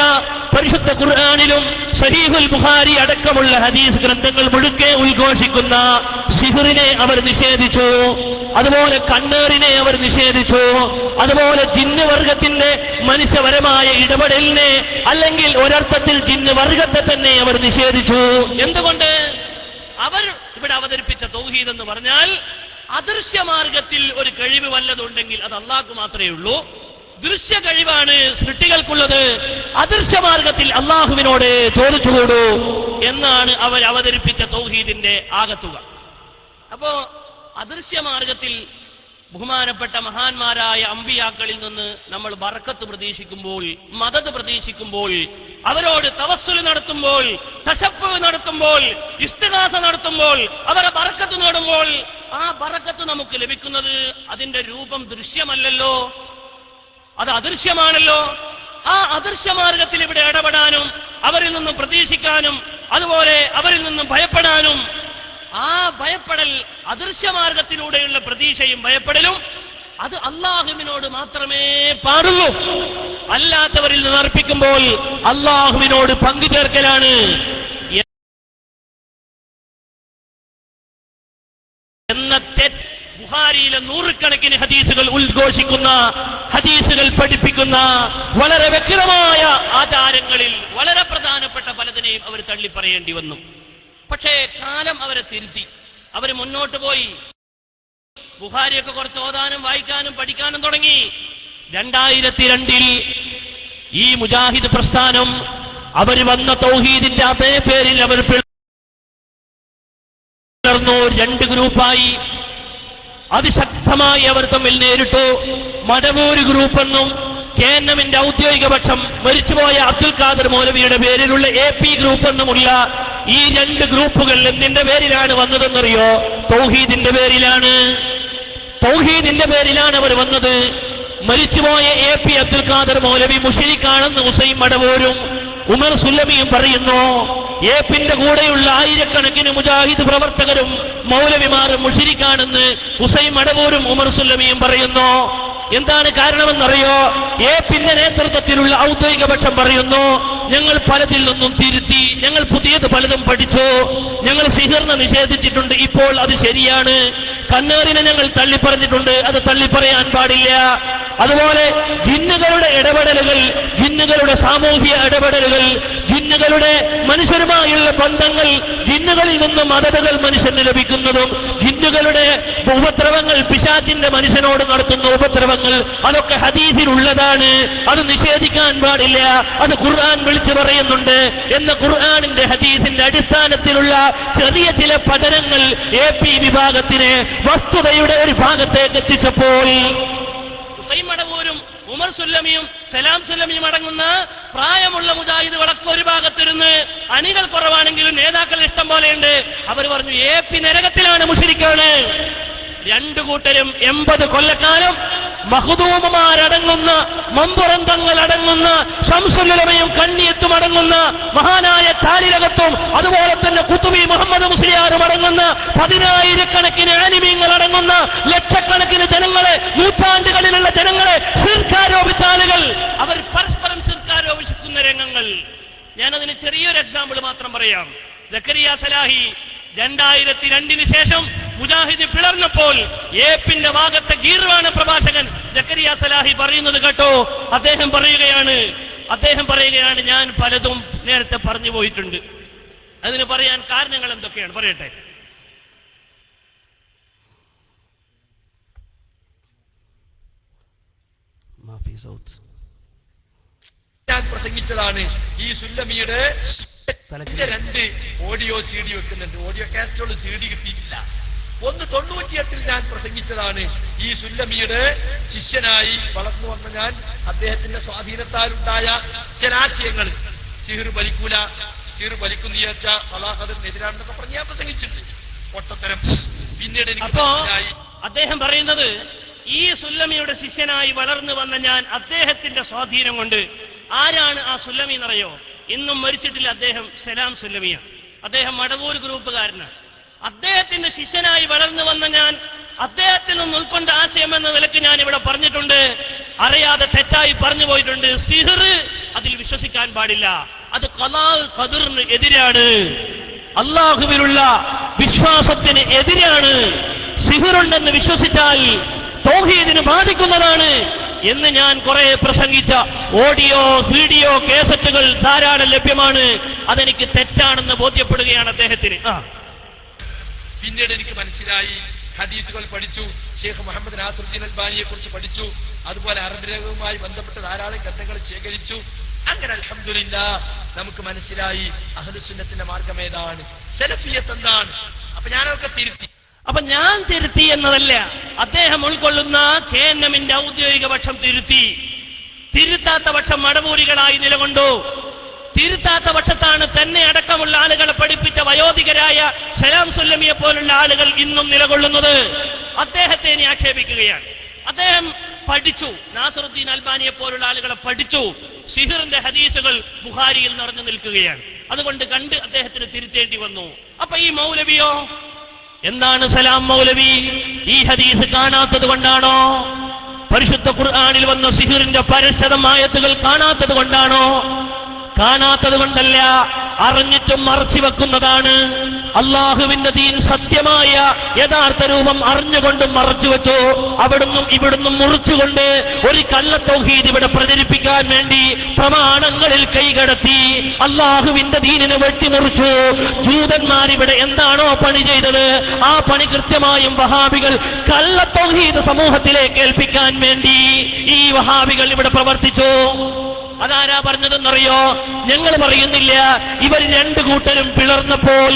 പരിശുദ്ധ ഖുർആനിലും സഹീഹുൽ ബുഖാരി അടക്കമുള്ള ഹദീസ് ഗ്രന്ഥങ്ങൾ മുഴുക്കെ ഉദ്ഘോഷിക്കുന്ന സിഹ്റിനെ അവർ നിഷേധിച്ചു. അതുപോലെ കണ്ണേറിനെ അവർ നിഷേധിച്ചു. അതുപോലെ ജിന്ന് വർഗത്തിന്റെ മനുഷ്യപരമായ ഇടപെടലിനെ, അല്ലെങ്കിൽ ഒരർത്ഥത്തിൽ ജിന്ന് വർഗത്തെ തന്നെ അവർ നിഷേധിച്ചു. എന്തുകൊണ്ട്? അവർ ഇവിടെ അവതരിപ്പിച്ച തൗഹീദ് എന്ന് പറഞ്ഞാൽ അദൃശ്യമാർഗത്തിൽ ഒരു കഴിവ് വല്ലതുണ്ടെങ്കിൽ അത് അള്ളാഹ്ക്ക് മാത്രമേ ഉള്ളൂ. ദൃശ്യ കഴിവാണ് സൃഷ്ടികൾക്കുള്ളത്. അദൃശ്യമാർഗത്തിൽ അള്ളാഹുവിനോട് ചോദിച്ചുകൂടൂ എന്നാണ് അവർ അവതരിപ്പിച്ച തൗഹീദിന്റെ ആകത്തുക. അപ്പോ അദൃശ്യമാർഗത്തിൽ ബഹുമാനപ്പെട്ട മഹാന്മാരായ അമ്പിയാക്കളിൽ നിന്ന് നമ്മൾ ബർക്കത്ത് പ്രതീക്ഷിക്കുമ്പോൾ, മദദ് പ്രതീക്ഷിക്കുമ്പോൾ, അവരോട് തവസ്സുൽ നടത്തുമ്പോൾ, തശഫ്ഫുഹ് നടത്തുമ്പോൾ, ഇസ്തിഗാസ നടത്തുമ്പോൾ, അവരെ ബർക്കത്ത് നേടുമ്പോൾ, ആ ബർക്കത്ത് നമുക്ക് ലഭിക്കുന്നത് അതിന്റെ രൂപം ദൃശ്യമല്ലല്ലോ, അത് അദൃശ്യമാണല്ലോ. ആ അദൃശ്യമാർഗത്തിൽ ഇവിടെ ഇടപെടാനും അവരിൽ നിന്നും പ്രതീക്ഷിക്കാനും അതുപോലെ അവരിൽ നിന്നും ഭയപ്പെടാനും, ആ ഭയപ്പെടൽ, അദൃശ്യമാർഗത്തിലൂടെയുള്ള പ്രതീക്ഷയും ഭയപ്പെടലും അത് അള്ളാഹുവിനോട് മാത്രമേ പാടുള്ളൂ. അല്ലാത്തവരിൽ നിന്ന് അർപ്പിക്കുമ്പോൾ അള്ളാഹുവിനോട് പങ്കുചേർക്കലാണ് എന്ന ബുഖാരിയിലെ നൂറുകണക്കിന് ഹദീസുകൾ ഉദ്ഘോഷിക്കുന്ന, ഹദീസുകൾ പഠിപ്പിക്കുന്ന, വളരെ വ്യക്തമായ ആചാരങ്ങളിൽ വളരെ പ്രധാനപ്പെട്ട പലതിനെയും അവർ തള്ളിപ്പറയേണ്ടി വന്നു. പക്ഷേ കാലം അവരെ തിരുത്തി, അവർ മുന്നോട്ട് പോയി. ബുഖാരിയൊക്കെ കുറച്ച് ഓതാനും വായിക്കാനും പഠിക്കാനും തുടങ്ങി. 2002 ഈ മുജാഹിദ് പ്രസ്ഥാനം അവർ വന്ന തൗഹീദിന്റെ അതേ പേരിൽ അവർ പിളർന്നു, 2 ഗ്രൂപ്പായി. അതിശക്തമായി അവർ തമ്മിൽ നേരിട്ടു. മടവൂര് ഗ്രൂപ്പ് എന്നും KNMന്റെ ഔദ്യോഗിക പക്ഷം മരിച്ചുപോയ അബ്ദുൽ ഖാദർ മൗലവിയുടെ പേരിലുള്ള AP ഗ്രൂപ്പ് എന്നുമുള്ള ഈ 2 ഗ്രൂപ്പുകൾ എന്തിന്റെ പേരിലാണ് വന്നതെന്നറിയോ? തൗഹീദിന്റെ പേരിലാണ്. തൗഹീദിന്റെ പേരിലാണ് അവർ വന്നത്. മരിച്ചുപോയ AP അബ്ദുൽ ഖാദർ മൗലവി മുശ്രിക്കാണെന്ന് ഹുസൈൻ മടവൂരും ഉമർ സുല്ലമിയും പറയുന്നു. ഏപ്പിന്റെ കൂടെയുള്ള ആയിരക്കണക്കിന് മുജാഹിദ് പ്രവർത്തകരും മൗലവിമാരും മുശ്രിക്കാണെന്ന് ഹുസൈൻ മടവൂരും ഉമർ സുല്ലമിയും പറയുന്നു. എന്താണ് കാരണമെന്നറിയോ? ഏപ്പിന്റെ നേതൃത്വത്തിലുള്ള ഔദ്യോഗിക പക്ഷം പറയുന്നു, ഞങ്ങൾ പലതിൽ നിന്നും തിരുത്തി, ഞങ്ങൾ പുതിയത് പലതും പഠിച്ചു, ഞങ്ങൾ സിഹറിനെ നിഷേധിച്ചിട്ടുണ്ട്, ഇപ്പോൾ അത് ശരിയാണ്. കണ്ണേറിനെ ഞങ്ങൾ തള്ളിപ്പറഞ്ഞിട്ടുണ്ട്, അത് തള്ളിപ്പറയാൻ പാടില്ല. അതുപോലെ ജിന്നുകളുടെ ഇടപെടലുകൾ, ജിന്നുകളുടെ സാമൂഹിക ഇടപെടലുകൾ, ജിന്നുകളുടെ മനുഷ്യരുമായുള്ള ബന്ധങ്ങൾ, ജിന്നുകളിൽ നിന്നും മദതുകൾ മനുഷ്യന് ലഭിക്കുന്നതും, ജിന്നുകളുടെ ഉപദ്രവങ്ങൾ, പിശാചിന്റെ മനുഷ്യനോട് നടത്തുന്ന ഉപദ്രവങ്ങൾ, അതൊക്കെ ഹദീസിലുള്ളതാണ്, അത് നിഷേധിക്കാൻ പാടില്ല, അത് ഖുർആൻ വിളിച്ചു പറയുന്നുണ്ട് എന്ന ഖുർആനിന്റെ ഹദീസിന്റെ അടിസ്ഥാനത്തിലുള്ള ചെറിയ ചില പഠനങ്ങൾ AP വിഭാഗത്തിനെ വസ്തുതയുടെ ഒരു ഭാഗത്തേക്ക് എത്തിച്ചപ്പോൾ ഹുസൈൻ മടവൂരും ഉമർ സുല്ലമിയും സലാം സുല്ലമിയും അടങ്ങുന്ന പ്രായമുള്ള മുജാഹിദുകളൊക്കെ ഒരു ഭാഗത്തിരുന്ന്, അണികൾ കുറവാണെങ്കിലും നേതാക്കൾ ഇഷ്ടം പോലെയുണ്ട്, അവർ പറഞ്ഞു AP നരകത്തിലാണ്, മുശ്രിക്കാണ്. 2 കൂട്ടരും 80 കൊല്ലക്കാലം മഹ്ദൂമമാരടങ്ങുന്ന, മമ്പുറന്തങ്ങൾ അടങ്ങുന്ന, ശംസുലുലമയും കണ്ണിയത്തും അടങ്ങുന്ന, മഹാനായ ചാലിലകത്തും അതുപോലെ തന്നെ കുത്തുബി മുഹമ്മദ് മുസ്ലിയാരും അടങ്ങുന്ന 10,000-കണക്കിന് ആലിമീങ്ങൾ അടങ്ങുന്ന ലക്ഷക്കണക്കിന് ജനങ്ങളെ, നൂറ്റാണ്ടുകളിലുള്ള ജനങ്ങളെ ശിർക്കാരോപിച്ച ആളുകൾ, അവർ പരസ്പരം ശിർക്കാരോപിക്കുന്ന രംഗങ്ങൾ. ഞാനതിന് ചെറിയൊരു എക്സാമ്പിൾ മാത്രം പറയാം. സക്കരിയ സലാഹി 2002 ശേഷം മുജാഹിദ് പിളർന്നപ്പോൾ ഏപ്പിന്റെ ഭാഗത്തെ ഗീർവാണ പ്രഭാഷകൻ സക്കരിയ സലാഹി പറയുന്നത് കേട്ടോ. അദ്ദേഹം പറയുകയാണ്, ഞാൻ പലതും നേരത്തെ പറഞ്ഞു പോയിട്ടുണ്ട്. അതിന് പറയാൻ കാരണങ്ങൾ എന്തൊക്കെയാണ് പറയട്ടെ. ഞാൻ പ്രസംഗിച്ചതാണ് ഈ സുല്ലമിയുടെ 2 ഓഡിയോ CD വെക്കുന്നുണ്ട്. ഓഡിയോ കാസ്റ്റോട് CD കിട്ടിയിട്ടില്ല. 98 ഞാൻ പ്രസംഗിച്ചതാണ് ഈ സുല്ലമിയുടെ ശിഷ്യനായി വളർന്നു വന്ന ഞാൻ. അദ്ദേഹത്തിന്റെ സ്വാധീനത്താൽ ഉണ്ടായ ചില ആശയങ്ങൾ, സിഹിർ വലിക്കൂല, സിഹിർ വലിക്കുന്ന അള്ളാഹുവിനെതിരാണെന്നൊക്കെ പറഞ്ഞ് ഞാൻ പ്രസംഗിച്ചിട്ടുണ്ട്. പൊട്ടത്തരം. പിന്നീട് എനിക്ക് മനസ്സിലായി. അദ്ദേഹം പറയുന്നത്, ഈ സുല്ലമിയുടെ ശിഷ്യനായി വളർന്നു വന്ന ഞാൻ അദ്ദേഹത്തിന്റെ സ്വാധീനം കൊണ്ട്. ആരാണ് ആ സുല്ലമി എന്നറിയോ? ഇന്നും മരിച്ചിട്ടില്ല അദ്ദേഹം. സലാം സുല്ലമിയാണ്. അദ്ദേഹം മടവൂർ ഗ്രൂപ്പുകാരനാണ്. അദ്ദേഹത്തിന്റെ ശിഷ്യനായി വളർന്നു വന്ന ഞാൻ അദ്ദേഹത്തിൽ നിന്ന് ഉൾക്കൊണ്ട ആശയം എന്ന നിലയ്ക്ക് ഞാൻ ഇവിടെ പറഞ്ഞിട്ടുണ്ട്. അറിയാതെ തെറ്റായി പറഞ്ഞു പോയിട്ടുണ്ട്. സിഹിർ അതിൽ വിശ്വസിക്കാൻ പാടില്ല, അത് ഖദറിന് എതിരാണ്, അള്ളാഹുവിലുള്ള വിശ്വാസത്തിന് എതിരാണ്. സിഹിറുണ്ടെന്ന് വിശ്വസിച്ചാൽ തൗഹീദിന് ബാധിക്കുന്നതാണ് എന്ന് ഞാൻ കുറെ പ്രസംഗിച്ച ഓഡിയോ വീഡിയോ കേസറ്റുകൾ ധാരാളം ലഭ്യമാണ്. അതെനിക്ക് തെറ്റാണെന്ന് ബോധ്യപ്പെടുകയാണ് അദ്ദേഹത്തിന്. പിന്നീട് എനിക്ക് മനസ്സിലായി. ഹദീസുകൾ പഠിച്ചു, ഷെയ്ഖ് മുഹമ്മദ് നാസറുദ്ദീൻ അൽബാനിയെ കുറിച്ച് പഠിച്ചു, അതുപോലെ അറബ് രംഗവുമായി ബന്ധപ്പെട്ട് ധാരാളം ഗ്രന്ഥങ്ങൾ ശേഖരിച്ചു. അങ്ങനെ അൽഹംദുലില്ലാഹ് നമുക്ക് മനസ്സിലായി അഹ്ലുസുന്നത്തിന്റെ മാർഗം ഏതാണ്, സലഫിയത്ത് എന്താണ്. അപ്പൊ ഞാനൊക്കെ തിരുത്തി. അപ്പൊ ഞാൻ തിരുത്തി എന്നതല്ല, അദ്ദേഹം ഉൾക്കൊള്ളുന്ന KNMന്റെ ഔദ്യോഗിക പക്ഷം തിരുത്തി. തിരുത്താത്ത പക്ഷം മടവൂരികളായി നിലകൊണ്ടു. തിരുത്താത്ത പക്ഷത്താണ് തന്നെ അടക്കമുള്ള ആളുകളെ പഠിപ്പിച്ച വയോധികരായ സലാം സുല്ലമിയെ പോലുള്ള ആളുകൾ ഇന്നും നിലകൊള്ളുന്നത്. അദ്ദേഹത്തെ ഇനി ആക്ഷേപിക്കുകയാണ്. അദ്ദേഹം പഠിച്ചു, നാസറുദ്ദീൻ അൽബാനിയെ പോലുള്ള ആളുകളെ പഠിച്ചു. സിഹിറിന്റെ ഹദീസുകൾ ബുഖാരിയിൽ നിറഞ്ഞു നിൽക്കുകയാണ്. അതുകൊണ്ട് കണ്ട് അദ്ദേഹത്തിന് തിരുത്തേണ്ടി വന്നു. അപ്പൊ ഈ മൗലവിയോ എന്താണ്? സലാം മൗലവി ഈ ഹദീസ് കാണാത്തത് കൊണ്ടാണോ? പരിശുദ്ധ ഖുർആനിൽ വന്ന സിഹിറിന്റെ പരശതം ആയത്തുകൾ കാണാത്തത് കൊണ്ടാണോ? കാണാത്തത് കൊണ്ടല്ല, അറിഞ്ഞിട്ടും മറച്ചു വെക്കുന്നതാണ്. അള്ളാഹുവിന്റെ ദീൻ സത്യമായ യഥാർത്ഥ രൂപം അറിഞ്ഞുകൊണ്ടും മറച്ചു വെച്ചു. അവിടുന്നും ഇവിടുന്നും മുറിച്ചുകൊണ്ട് ഒരു കള്ള തൗഹീദ് ഇവിടെ പ്രചരിപ്പിക്കാൻ വേണ്ടി പ്രമാണങ്ങളിൽ കൈകടത്തി അള്ളാഹുവിന്റെ ദീനിനെ വെട്ടിമുറിച്ചു. ജൂതന്മാരിവിടെ എന്താണോ പണി ചെയ്തത്, ആ പണി കൃത്യമായും വഹാബികൾ കള്ള തൗഹീദ് സമൂഹത്തിലേക്ക് ഏൽപ്പിക്കാൻ വേണ്ടി ഈ വഹാബികൾ ഇവിടെ പ്രവർത്തിച്ചു. അതാരാ പറഞ്ഞതെന്നറിയോ? ഞങ്ങൾ പറയുന്നില്ല. ഇവർ രണ്ടു കൂട്ടരും പിളർന്നപ്പോൾ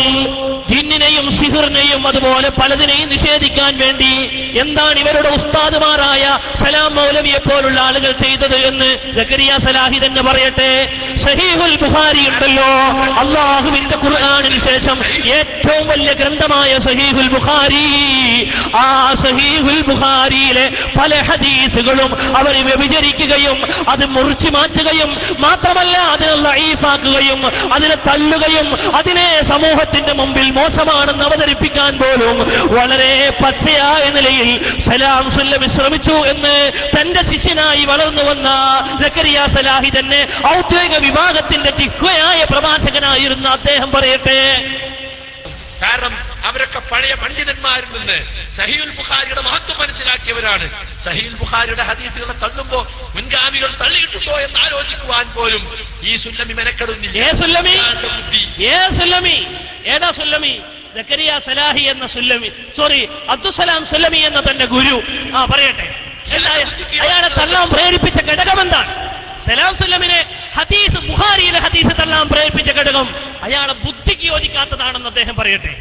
ജിന്നിനെയും സിഹിറിനെയും അതുപോലെ പലതിനെയും നിഷേധിക്കാൻ വേണ്ടി എന്താണ് ഇവരുടെ ഉസ്താദുമാരായ സലാം മൗലവിയെ പോലുള്ള ആളുകൾ ചെയ്തത് എന്ന് സക്കരിയ സലാഹി തന്നെ പറയട്ടെ. സഹീഹുൽ ബുഖാരി ഉണ്ടല്ലോ, അള്ളാഹുവിന്റെ ഖുർആനിന് ശേഷം ഏറ്റവും വലിയ ഗ്രന്ഥമായ സഹീഹുൽ ബുഖാരി. ആ സഹീഹുൽ ബുഖാരിയിലെ പല ഹദീസുകളും അവർ വ്യഭിചരിക്കുകയും അത് മുറിച്ചു മാറ്റുകയും മാത്രമല്ല അതിനെ ലഈഫാക്കുകയും അതിനെ തള്ളുകയും അതിനെ സമൂഹത്തിന്റെ മുമ്പിൽ മോശമാണെന്ന് അവതരിപ്പിക്കാൻ പോലും വളരെ പച്ചയായ നിലയിൽ സലാം സുല്ലമി ശ്രമിച്ചു എന്ന് തന്റെ ശിഷ്യനായി വളർന്നു വന്ന സക്കരിയ സലാഹി തന്നെ ഔദ്യോഗിക വിഭാഗത്തിന്റെ ചിഹ്വയായ പ്രവാചകനായിരുന്ന അദ്ദേഹം പറയട്ടെ. കാരണം അവരൊക്കെ പഴയ പണ്ഡിതന്മാരിൽ നിന്ന് സഹീഹുൽ ബുഖാരിയുടെ മഹത്വം മനസ്സിലാക്കിയവരാണ്. സഹീഹുൽ ബുഖാരിയുടെ ഹദീസുകളെ തള്ളുമ്പോ മുൻഗാമികൾ തള്ളിയിട്ടുണ്ടോ എന്ന് ആലോചിക്കുവാൻ പോലും ഈ സുല്ലമി മെനക്കെടുന്നില്ല. ഏതാ സുല്ലമി? സക്കരിയ സലാഹി എന്ന സുല്ലമി, സോറി അബ്ദുസലാം സുല്ലമി എന്ന തന്റെ ഗുരു. പറയട്ടെ, അയാളെ തള്ളാൻ പ്രേരിപ്പിച്ച ഘടകം എന്താണ്? സലാം സുല്ലമിനെ ഹദീസ്, ബുഖാരിയിലെ ഹദീസ് തള്ളാൻ പ്രേരിപ്പിച്ച ഘടകം അയാളെ ബുദ്ധിക്ക് യോജിക്കാത്തതാണെന്ന് അദ്ദേഹം പറയട്ടെ.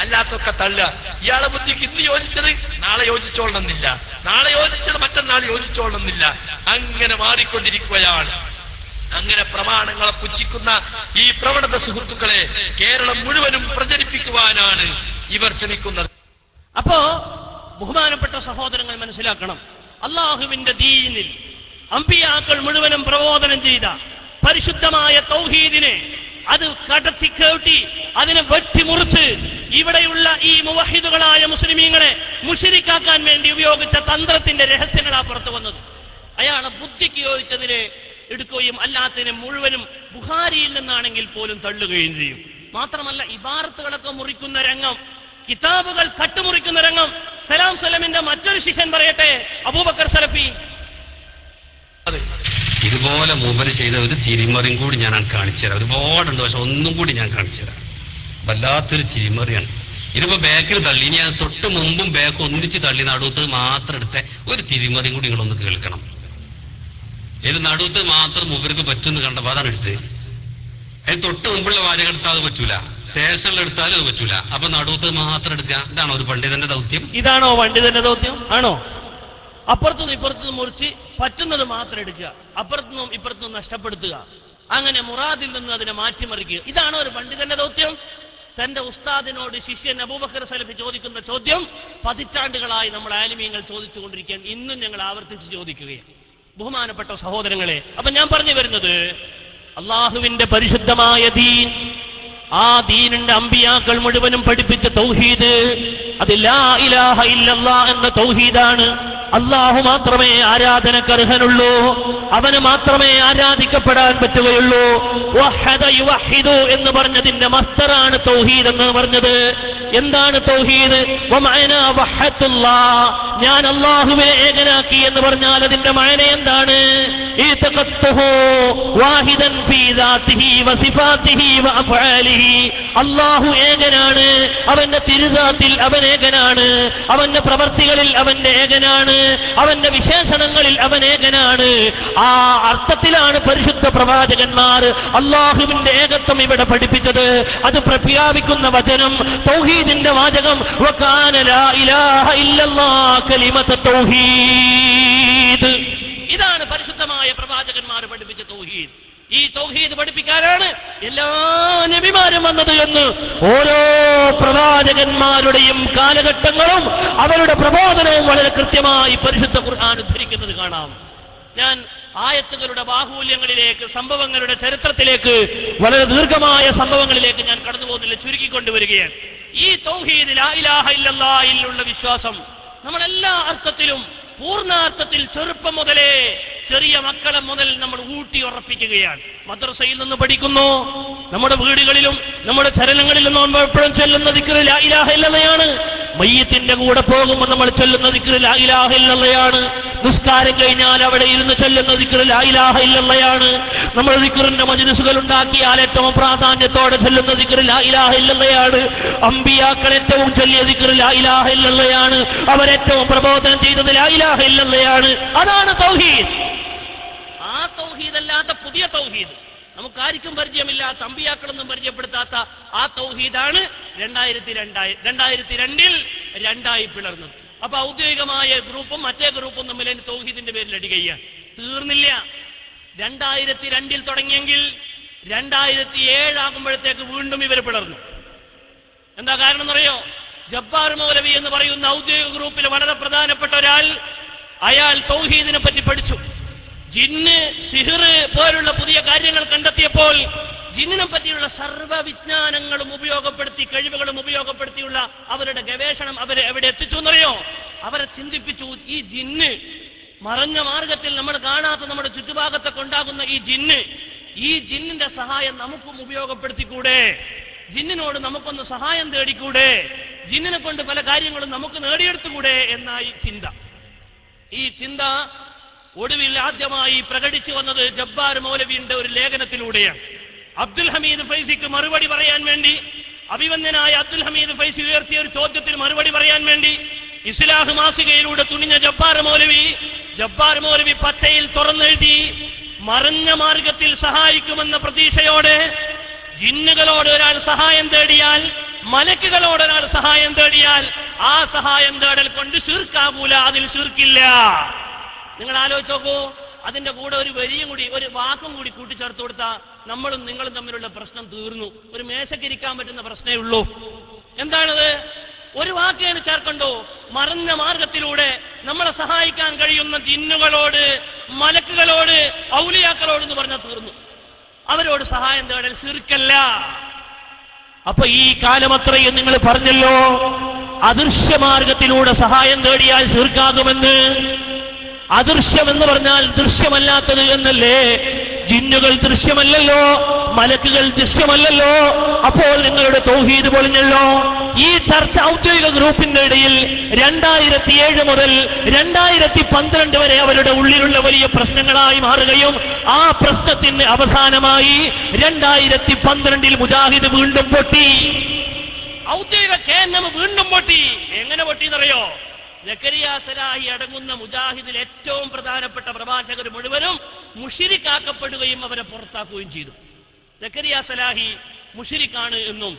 അല്ലാത്തൊക്കെ തള്ളുക. ഇയാളെ ബുദ്ധിക്ക് ഇന്ന് യോജിച്ചത് നാളെ യോജിച്ചോളണമെന്നില്ല, നാളെ യോജിച്ചത് മറ്റന്നാൾ യോജിച്ചോളണമെന്നില്ല. അങ്ങനെ മാറിക്കൊണ്ടിരിക്കുകയാണ്. അങ്ങനെ പ്രമാണങ്ങളെ പുച്ഛിക്കുന്ന ഈ പ്രവണത സുഹൃത്തുക്കളെ കേരളം മുഴുവനും പ്രചരിപ്പിക്കുവാനാണ് ഇവർ ശ്രമിക്കുന്നത്. അപ്പോ ബഹുമാനപ്പെട്ട സഹോദരങ്ങൾ മനസ്സിലാക്കണം, അള്ളാഹുവിന്റെ ദീനിൽ അമ്പിയാക്കൾ മുഴുവനും പ്രബോധനം ചെയ്ത പരിശുദ്ധമായ തൗഹീദിനെ അത് കടത്തിക്കേട്ടി അതിനെ വെട്ടിമുറിച്ച് ഇവിടെയുള്ള ഈ മുവഹിദുകളായ മുസ്ലിമീങ്ങളെ മുശ്രിക്കാക്കാൻ വേണ്ടി ഉപയോഗിച്ച തന്ത്രത്തിന്റെ രഹസ്യങ്ങളാ പുറത്തു വന്നത്. അയാളെ ബുദ്ധിക്ക് യോജിച്ചതിനെ എടുക്കുകയും അല്ലാത്തതിനെ മുഴുവനും ബുഖാരിയിൽ നിന്നാണെങ്കിൽ പോലും തള്ളുകയും ചെയ്യും. മാത്രമല്ല ഇബാറത്തുകളൊക്കെ മുറിക്കുന്ന രംഗം, കിതാബുകൾ കട്ടുമുറിക്കുന്ന രംഗം. സലാം സലമിന്റെ മറ്റൊരു ശിഷ്യൻ പറയട്ടെ, അബൂബക്കർ സലഫി. ഇതുപോലെ മൂപ്പര് ചെയ്ത ഒരു തിരിമറിയും കൂടി ഞാൻ കാണിച്ചു തരാം. ഒരുപാടുണ്ട്, പക്ഷെ ഒന്നും കൂടി ഞാൻ കാണിച്ചു തരാം. വല്ലാത്തൊരു തിരിമറിയാണ്. ഇതിപ്പോ ബാക്കിൽ തള്ളി, ഇനി അത് തൊട്ട് മുമ്പും ബാക്ക് ഒന്നിച്ച് തള്ളി നടുത്ത് മാത്രം എടുത്ത ഒരു തിരിമറിയും കൂടി നിങ്ങളൊന്ന് കേൾക്കണം. ഇത് നടുത്ത് മാത്രം മൂപ്പർക്ക് പറ്റുമെന്ന് കണ്ടപ്പോ അതാണ് എടുത്ത്. അതിന് തൊട്ട് മുമ്പുള്ള വാചകം എടുത്താൽ അത് പറ്റൂല, ശേഷമുള്ള എടുത്താലും അത് പറ്റൂല. അപ്പൊ നടുത്ത് മാത്രം എടുക്കുക. ഇതാണോ ഒരു പണ്ഡിതന്റെ ദൗത്യം? ഇതാണോ പണ്ഡിതന്റെ ദൗത്യം? ആണോ? അപ്പുറത്തുനിന്നും ഇപ്പുറത്തുനിന്നും മുറിച്ച് പറ്റുന്നത് മാത്രം എടുക്കുക, അപ്പുറത്തുനിന്നും ഇപ്പുറത്തുനിന്നും നഷ്ടപ്പെടുത്തുക, അങ്ങനെ മുറാദിൽ നിന്ന് അതിനെ മാറ്റിമറിക്കുക. ഇതാണോ ഒരു പണ്ഡിതന്റെ ദൗത്യം? തന്റെ ഉസ്താദിനോട് ശിഷ്യൻ അബൂബക്കർ സലഫി ചോദിക്കുന്ന ചോദ്യം പതിറ്റാണ്ടുകളായി നമ്മൾ ആലിമീങ്ങൾ ചോദിച്ചുകൊണ്ടിരിക്കുകയാണ്. ഇന്നും ഞങ്ങൾ ആവർത്തിച്ച് ചോദിക്കുകയാണ്. ബഹുമാനപ്പെട്ട സഹോദരങ്ങളെ, അപ്പൊ ഞാൻ പറഞ്ഞു വരുന്നത്, അള്ളാഹുവിന്റെ പരിശുദ്ധമായ ദീൻ, ആ ദീനിന്റെ അമ്പിയാക്കൾ മുഴുവനും പഠിപ്പിച്ച തൗഹീദ്, അത് ലാ ഇലാഹ ഇല്ലല്ലാഹ് എന്ന തൗഹീദാണ്. അള്ളാഹു മാത്രമേ ആരാധനക്കർഹനുള്ളൂ, അവന് മാത്രമേ ആരാധിക്കപ്പെടാൻ പറ്റുകയുള്ളൂ. വഹദ യുവഹിദു എന്ന് പറഞ്ഞതിന്റെ മസ്ദറാണ് തൗഹീദ് എന്ന് പറഞ്ഞത്. എന്താണ് തൗഹീദ്? വമഅനാ വഹദത്തുല്ലാഹ്, ഞാൻ അല്ലാഹുവിനെ ഏകനാക്കി എന്ന് പറഞ്ഞാൽ അതിന്റെ മഅന എന്താണ്? ഇതഖത്തുഹു വാഹിദൻ ഫീ ദാതിഹി വസിഫാതിഹി വഅഫ്ആലിഹി. അല്ലാഹു ഏകനാണ്, അവന്റെ തിരുദാത്തിൽ അവൻ ഏകനാണ്, അവന്റെ പ്രവർത്തികളിൽ അവന്റെ ഏകനാണ്, അവന്റെ വിശേഷണങ്ങളിൽ അവൻ ഏകനാണ്. ആ അർത്ഥത്തിലാണ് പരിശുദ്ധ പ്രവാചകന്മാർ അള്ളാഹുവിന്റെ ഏകത്വം ഇവിടെ പഠിപ്പിച്ചത്. അത് പ്രഖ്യാപിക്കുന്ന വചനം, തൗഹീദിന്റെ വാചകം, വകാന ലാ ഇലാഹ ഇല്ലല്ലാഹ് കലിമത തൗഹീദ്. ഇതാണ് പരിശുദ്ധമായ പ്രവാചകന്മാർ പഠിപ്പിച്ച തൗഹീദ്. ഈ തൗഹീദ് പഠിപ്പിക്കാനാണ് എല്ലാ നബിമാരും വന്നത് എന്ന് ഓരോ പ്രവാചകന്മാരുടെയും കാലഘട്ടങ്ങളും അവരുടെ പ്രബോധനവും വളരെ കൃത്യമായി പരിശുദ്ധ ഖുർആൻ ഉദ്ധരിക്കുന്നത് കാണാം. ഞാൻ ആയത്തുകളുടെ ബാഹുല്യങ്ങളിലേക്ക്, സംഭവങ്ങളുടെ ചരിത്രത്തിലേക്ക്, വളരെ ദീർഘമായ സംഭവങ്ങളിലേക്ക് ഞാൻ കടന്നു പോകുന്നില്ല, ചുരുക്കിക്കൊണ്ടുവരികയാണ്. ഈ തൗഹീദ് ലാ ഇലാഹ ഇല്ലല്ലാഹിലുള്ള വിശ്വാസം നമ്മളെല്ലാ അർത്ഥത്തിലും പൂർണ്ണാർത്ഥത്തിൽ ചെറുപ്പം മുതലേ ചെറിയ മക്കളെ മുതൽ നമ്മൾ ഊട്ടി ഉറപ്പിക്കുകയാണ്. മദ്രസയിൽ നിന്ന് പഠിക്കുന്നു, നമ്മുടെ വീടുകളിലും നമ്മുടെ ചലനങ്ങളിലും നമ്മൾ എപ്പോഴും ചൊല്ലുന്ന ദിക്റ് ലാ ഇലാഹ ഇല്ലല്ലാഹയാണ്. മയ്യത്തിന്റെ കൂടെ പോകുമ്പോൾ നമ്മൾ ചൊല്ലുന്ന ദിക്റ് ലാ ഇലാഹ ഇല്ലല്ലാഹയാണ്. നിസ്കാരം കഴിഞ്ഞാൽ അവിടെ ഇരുന്ന് ചൊല്ലുന്ന ദിക്റ് ലാ ഇലാഹ ഇല്ലല്ലാഹയാണ്. നമ്മൾ ദിക്റിന്റെ മജ്‌ലിസുകൾ ഉണ്ടാക്കിയാൽ ഏറ്റവും പ്രാധാന്യത്തോടെ ചൊല്ലുന്ന ദിക്റ് ലാ ഇലാഹ ഇല്ലല്ലാഹയാണ്. അമ്പിയാക്കൾ ഏറ്റവും ചൊല്ലിയ ദിക്റ് ലാ ഇലാഹ ഇല്ലല്ലാഹയാണ്. അവരേറ്റവും പ്രബോധനം ചെയ്തത് ലാ ഇലാഹ ഇല്ലല്ലാഹയാണ്. അതാണ് തൗഹീദ്. ആ തൗഹീദ് അല്ലാത്ത പുതിയ തൗഹീദ്, നമുക്കാർക്കും പരിചയമില്ലാത്ത, അമ്പിയാക്കളൊന്നും പരിചയപ്പെടുത്താത്ത ആ തൗഹീദാണ് 2002 രണ്ടായി പിളർന്നത്. അപ്പൊ ഔദ്യോഗികമായ ഗ്രൂപ്പും മറ്റേ ഗ്രൂപ്പും തമ്മിൽ തൗഹീദിന്റെ പേരിൽ അടികയാണ്. തീർന്നില്ല. 2002 തുടങ്ങിയെങ്കിൽ 2007 ആകുമ്പോഴത്തേക്ക് വീണ്ടും ഇവർ പിളർന്നു. എന്താ കാരണം എന്നറിയോ? ജബ്ബാർ മൗലവി എന്ന് പറയുന്ന ഔദ്യോഗിക ഗ്രൂപ്പിൽ വളരെ പ്രധാനപ്പെട്ട ഒരാൾ, അയാൾ തൗഹീദിനെ പറ്റി പഠിച്ചു. ജിന്ന്, സിഹിർ പോലുള്ള പുതിയ കാര്യങ്ങൾ കണ്ടെത്തിയപ്പോൾ ജിന്നിനെ പറ്റിയുള്ള സർവ്വ വിജ്ഞാനങ്ങളും ഉപയോഗപ്പെടുത്തി, കഴിവുകളും ഉപയോഗപ്പെടുത്തിയുള്ള അവരുടെ ഗവേഷണം അവരെ എവിടെ എത്തിച്ചു എന്നറിയോ? അവരെ ചിന്തിപ്പിച്ചു, ഈ ജിന്ന് മറഞ്ഞ മാർഗത്തിൽ നമ്മൾ കാണാത്ത നമ്മുടെ ചുറ്റുഭാഗത്തൊക്കെ ഉണ്ടാകുന്ന ഈ ജിന്നിന്റെ സഹായം നമുക്കും ഉപയോഗപ്പെടുത്തിക്കൂടെ? ജിന്നിനോട് നമുക്കൊന്ന് സഹായം തേടിക്കൂടെ? ജിന്നിനെ കൊണ്ട് പല കാര്യങ്ങളും നമുക്ക് നേടിയെടുത്തുകൂടെ എന്നായി ചിന്ത. ഈ ചിന്ത ഒടുവിൽ ആദ്യമായി പ്രകടിച്ചു വന്നത് ജബ്ബാർ മൗലവിയുടെ ഒരു ലേഖനത്തിലൂടെയാണ്. അബ്ദുൽ ഹമീദ് ഫൈസിക്ക് മറുപടി പറയാൻ വേണ്ടി, അഭിവന്ദനായ അബ്ദുൽ ഹമീദ് ഫൈസി ഉയർത്തിയ ഒരു ചോദ്യത്തിന് മറുപടി പറയാൻ വേണ്ടി ഇസ്ലാഹ് മാസികയിലൂടെ തുനിഞ്ഞ ജബ്ബാർ മൗലവി പച്ചയിൽ തുറന്നെഴുതി, മറഞ്ഞ മാർഗത്തിൽ സഹായിക്കുമെന്ന പ്രതീക്ഷയോടെ ജിന്നുകളോട് ഒരാൾ സഹായം തേടിയാൽ, മലക്കുകളോട് ഒരാൾ സഹായം തേടിയാൽ ആ സഹായം തേടൽ കൊണ്ട് ശിർക്കാകൂല, അതിൽ ശിർക്കില്ല. നിങ്ങൾ ആലോചിച്ച് നോക്കൂ. അതിന്റെ കൂടെ ഒരു വരിയും കൂടി, ഒരു വാക്കും കൂടി കൂട്ടിച്ചേർത്ത് കൊടുത്താൽ നമ്മളും നിങ്ങളും തമ്മിലുള്ള പ്രശ്നം തീർന്നു. ഒരു മേശക്കിരിക്കാൻ പറ്റുന്ന പ്രശ്നമേ ഉള്ളൂ. എന്താണത്? ഒരു വാക്കേന് ചേർക്കണ്ടോ? മറഞ്ഞ മാർഗത്തിലൂടെ നമ്മളെ സഹായിക്കാൻ കഴിയുന്ന ജിന്നുകളോട്, മലക്കുകളോട്, ഔലിയാക്കളോട് എന്ന് പറഞ്ഞാൽ തീർന്നു. അവരോട് സഹായം തേടൽ ശിർക്കല്ല. അപ്പൊ ഈ കാലം അത്രയും നിങ്ങൾ പറഞ്ഞല്ലോ, അദൃശ്യമാർഗത്തിലൂടെ സഹായം തേടിയാൽ ശിർക്കാകുമെന്ന്. അദൃശ്യം എന്ന് പറഞ്ഞാൽ ദൃശ്യമല്ലാത്തത് എന്നല്ലേ? ജിന്നുകൾ ദൃശ്യമല്ലല്ലോ, മലക്കുകൾ ദൃശ്യമല്ലല്ലോ. അപ്പോൾ നിങ്ങളുടെ തൗഹീദ് പൊളിഞ്ഞല്ലോ. ഈ ചർച്ച ഔദ്യോഗിക ഗ്രൂപ്പിന്റെ ഇടയിൽ 2007 മുതൽ 2012 വരെ അവരുടെ ഉള്ളിലുള്ള വലിയ പ്രശ്നങ്ങളായി മാറുകയും ആ പ്രശ്നത്തിന് അവസാനമായി 2012 മുജാഹിദ് വീണ്ടും പൊട്ടി. ഔദ്യോഗിക KNM വീണ്ടും പൊട്ടി. എങ്ങനെ പൊട്ടിയെന്നറിയോ? സക്കരിയ സലാഹി അടങ്ങുന്ന മുജാഹിദിൽ ഏറ്റവും പ്രധാനപ്പെട്ട പ്രഭാഷകർ മുഴുവനും മുശ്രിക്കാക്കപ്പെടുകയും അവരെ പുറത്താക്കുകയും ചെയ്തു. സക്കരിയ സലാഹി മുശ്രിക്കാണ് എന്നും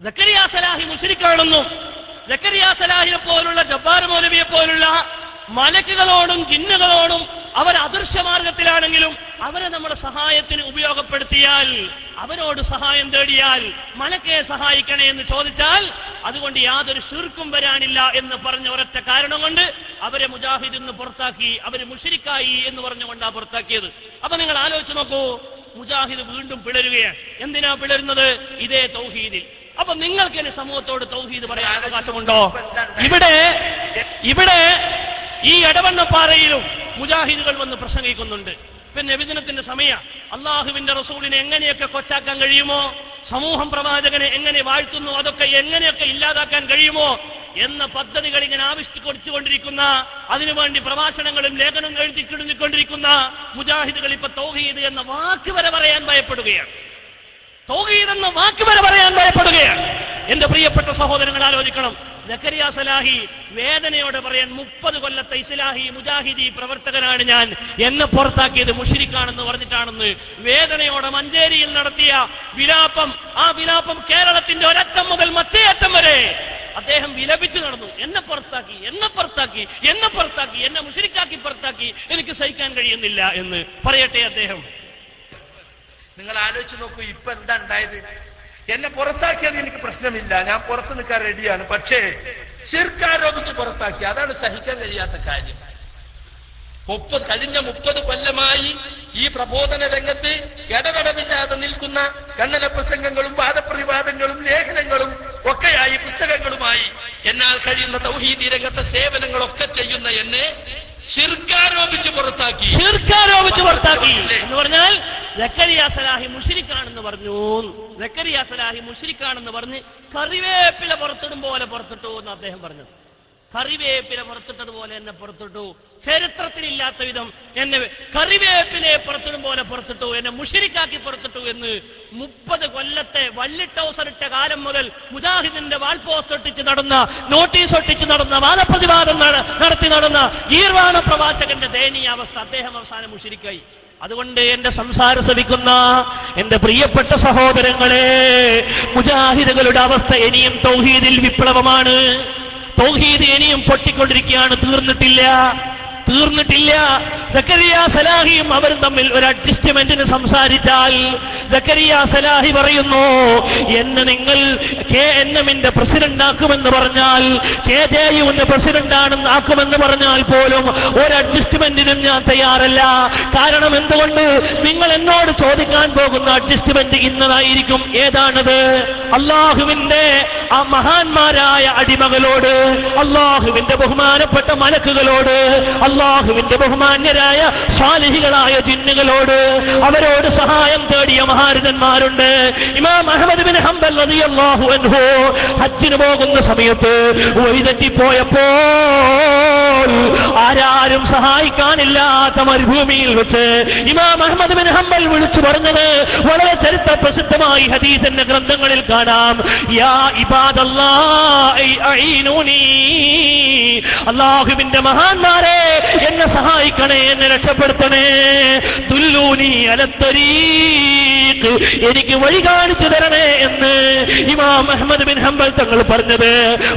സക്കരിയ സലാഹി മുശ്രിക്കാണെന്നും, സക്കരിയ സലാഹിനെ പോലുള്ള ജബ്ബാർ മൗലവിയെ പോലുള്ള മലക്കുകളോടും ജിന്നുകളോടും അവർ അദൃശ്യമാർഗത്തിലാണെങ്കിലും അവരെ നമ്മുടെ സഹായത്തിന് ഉപയോഗപ്പെടുത്തിയാൽ, അവരോട് സഹായം തേടിയാൽ, മലക്കയെ സഹായിക്കണേ എന്ന് ചോദിച്ചാൽ അതുകൊണ്ട് യാതൊരു ശിർക്കും വരാനില്ല എന്ന് പറഞ്ഞ ഒരൊറ്റ കാരണം കൊണ്ട് അവരെ മുജാഹിദിൽ നിന്ന് പുറത്താക്കി. അവര് മുശ്രിക്കായി എന്ന് പറഞ്ഞുകൊണ്ടാണ് പുറത്താക്കിയത്. അപ്പൊ നിങ്ങൾ ആലോചിച്ച് നോക്കൂ, മുജാഹിദ് വീണ്ടും പിളരുകയാണ്. എന്തിനാ പിളരുന്നത്? ഇതേ തൗഹീദിൽ. അപ്പൊ നിങ്ങൾക്ക് ഇനി സമൂഹത്തോട് തൗഹീദ് പറയാൻ അവകാശമുണ്ടോ? ഇവിടെ ഈ എടവണ്ണപ്പാറയിലും മുജാഹിദുകൾ വന്ന് പ്രസംഗിക്കുന്നുണ്ട്. പിന്നെ നബിദിനത്തിന്റെ സമയം അള്ളാഹുവിന്റെ റസൂലിനെ എങ്ങനെയൊക്കെ കൊച്ചാക്കാൻ കഴിയുമോ, സമൂഹം പ്രവാചകനെ എങ്ങനെ വാഴ്ത്തുന്നു അതൊക്കെ എങ്ങനെയൊക്കെ ഇല്ലാതാക്കാൻ കഴിയുമോ എന്ന പദ്ധതികൾ ഇങ്ങനെ ആവിഷ്കരിച്ചുകൊണ്ടിരിക്കുന്ന, അതിനുവേണ്ടി പ്രഭാഷണങ്ങളും ലേഖനങ്ങളും എഴുതിക്കൊണ്ടിരിക്കുന്ന മുജാഹിദുകൾ ഇപ്പൊ തൗഹീദ് എന്ന വാക്ക് വരെ പറയാൻ ഭയപ്പെടുകയാണ്. തൗഹീദ് എന്ന വാക്ക് വരെ പറയാൻ ഭയപ്പെടുകയാണ്. എന്റെ പ്രിയപ്പെട്ട സഹോദരങ്ങൾ ആലോചിക്കണം. സക്കരിയ സലാഹി വേദനയോടെ പറയാൻ 30 കൊല്ലത്തെ ഇസ്ലാഹി മുജാഹിദി പ്രവർത്തകനാണ് ഞാൻ, എന്നെ പുറത്താക്കിയത് മുശ്രിക്കാണെന്ന് പറഞ്ഞിട്ടാണെന്ന് വേദനയോടെ മഞ്ചേരിയിൽ നടത്തിയ വിലാപം, ആ വിലാപം കേരളത്തിന്റെ ഒരറ്റം മുതൽ മറ്റേ അറ്റം വരെ അദ്ദേഹം വിലപിച്ചു നടന്നു. എന്നെ പുറത്താക്കി, എന്നെ മുശ്രിക്കാക്കി പുറത്താക്കി, എനിക്ക് സഹിക്കാൻ കഴിയുന്നില്ല എന്ന് പറയട്ടെ അദ്ദേഹം. നിങ്ങൾ ആലോചിച്ച് നോക്കൂ, ഇപ്പൊ എന്താ ഉണ്ടായത്? എന്നെ പുറത്താക്കിയത് എനിക്ക് പ്രശ്നമില്ല, ഞാൻ പുറത്തു നിൽക്കാൻ റെഡിയാണ്. പക്ഷേ ശിർക്ക് ആരോപിച്ച് പുറത്താക്കി, അതാണ് സഹിക്കാൻ കഴിയാത്ത കാര്യം. കഴിഞ്ഞ 30 കൊല്ലമായി ഈ പ്രബോധന രംഗത്ത് ഇടതടവില്ലാതെ നിൽക്കുന്ന ഖണ്ഡന പ്രസംഗങ്ങളും വാദപ്രതിവാദങ്ങളും ലേഖനങ്ങളും ഒക്കെയായി പുസ്തകങ്ങളുമായി എന്നാൽ കഴിയുന്ന തൗഹീദി രംഗത്തെ സേവനങ്ങളൊക്കെ ചെയ്യുന്ന എന്നെ ശിർക്കാരോപിച്ച് പുറത്താക്കി എന്ന് പറഞ്ഞാൽ സക്കരിയ സലാഹി മുശ്രിക്കാണെന്ന് പറഞ്ഞു. സക്കരിയ സലാഹി മുശ്രിക്കാണെന്ന് പറഞ്ഞ് കറിവേപ്പില പുറത്തിടും പോലെ പുറത്തിട്ടു എന്ന് അദ്ദേഹം പറഞ്ഞത്. കറിവേപ്പില പുറത്തിട്ടതുപോലെ എന്നെ പുറത്തിട്ടു, ചരിത്രത്തിലില്ലാത്ത വിധം എന്നെ കറിവേപ്പിലെ പുറത്തിടും പോലെ പുറത്തിട്ടു, എന്നെ മുശ്രിക്കാക്കി പുറത്തിട്ടു എന്ന് 30 കൊല്ലത്തെ വള്ളി ട്രൗസർ ഇട്ട കാലം മുതൽ മുജാഹിദിന്റെ വാൾ പോസ്റ്റ് ഒട്ടിച്ച് നടന്ന, നോട്ടീസ് ഒട്ടിച്ച് നടന്ന, വാദപ്രതിവാദം നടത്തി നടന്ന ഗീർവാണ പ്രവാചകന്റെ ദയനീയാവസ്ഥ. അദ്ദേഹം അവസാനം മുശ്രിക്കായി. അതുകൊണ്ട് എന്റെ സംസാരം ശ്രവിക്കുന്ന എന്റെ പ്രിയപ്പെട്ട സഹോദരങ്ങളെ, മുജാഹിദുകളുടെ അവസ്ഥ ഇനിയും തൗഹീദിൽ വിപ്ലവമാണ്. തൗഹീദ് ഇനിയും പൊട്ടിക്കൊണ്ടിരിക്കുകയാണ്, തീർന്നിട്ടില്ല. സക്കരിയ സലാഹിയും അവരും തമ്മിൽ ഒരു അഡ്ജസ്റ്റ്മെന്റിന് സംസാരിച്ചാൽ സക്കരിയ സലാഹി പറയുന്നു, എന്നെ നിങ്ങൾ KNM-ന്റെ പ്രസിഡന്റ് ആക്കുമെന്ന് പറഞ്ഞാൽ, KJU-ന്റെ പ്രസിഡന്റ് ആക്കുമെന്ന് പറഞ്ഞാൽ പോലും ഒരു അഡ്ജസ്റ്റ്മെന്റിനും ഞാൻ തയ്യാറല്ല. കാരണം എന്തുകൊണ്ട്? നിങ്ങൾ എന്നോട് ചോദിക്കാൻ പോകുന്ന അഡ്ജസ്റ്റ്മെന്റ് ഇന്നതായിരിക്കും. ഏതാണത്? അള്ളാഹുവിന്റെ ആ മഹാന്മാരായ അടിമകളോട്, അള്ളാഹുവിന്റെ ബഹുമാനപ്പെട്ട മലക്കുകളോട്, അള്ളാഹുവിന്റെ ബഹുമാന്യരായ സാലിഹികളായ ജിന്നുകളോട്, അവരോട് സഹായം തേടിയ മഹാരഥന്മാരുണ്ട്. ഇമാം അഹ്മദ് ബിൻ ഹംബൽ റളിയല്ലാഹു അൻഹു ഹജ്ജിന് പോകുന്ന സമയത്ത് വഴിതെറ്റിപ്പോയപ്പോൾ ആരാരും സഹായിക്കാനില്ലാത്ത മരുഭൂമിയിൽ വെച്ച് ഇമാം അഹ്മദ് ബിൻ ഹംബൽ വിളിച്ചു പറഞ്ഞത് വളരെ ചരിത്ര പ്രസിദ്ധമായി ഹദീസിന്റെ ഗ്രന്ഥങ്ങളിൽ കാണാം. യാ ഇബാദല്ലാഹി അഈനൂനി, അല്ലാഹുവിന്റെ മഹാന്മാരെ എന്നെ സഹായിക്കണേ, എന്നെ രക്ഷപ്പെടുത്തണേ. ദുല്ലൂനി അലത്തരീഖ്, എനിക്ക് വഴി കാണിച്ചു തരണേ എന്ന് ഇമാം അഹ്മദ് ബിൻ ഹംബൽ തങ്ങൾ പറഞ്ഞത്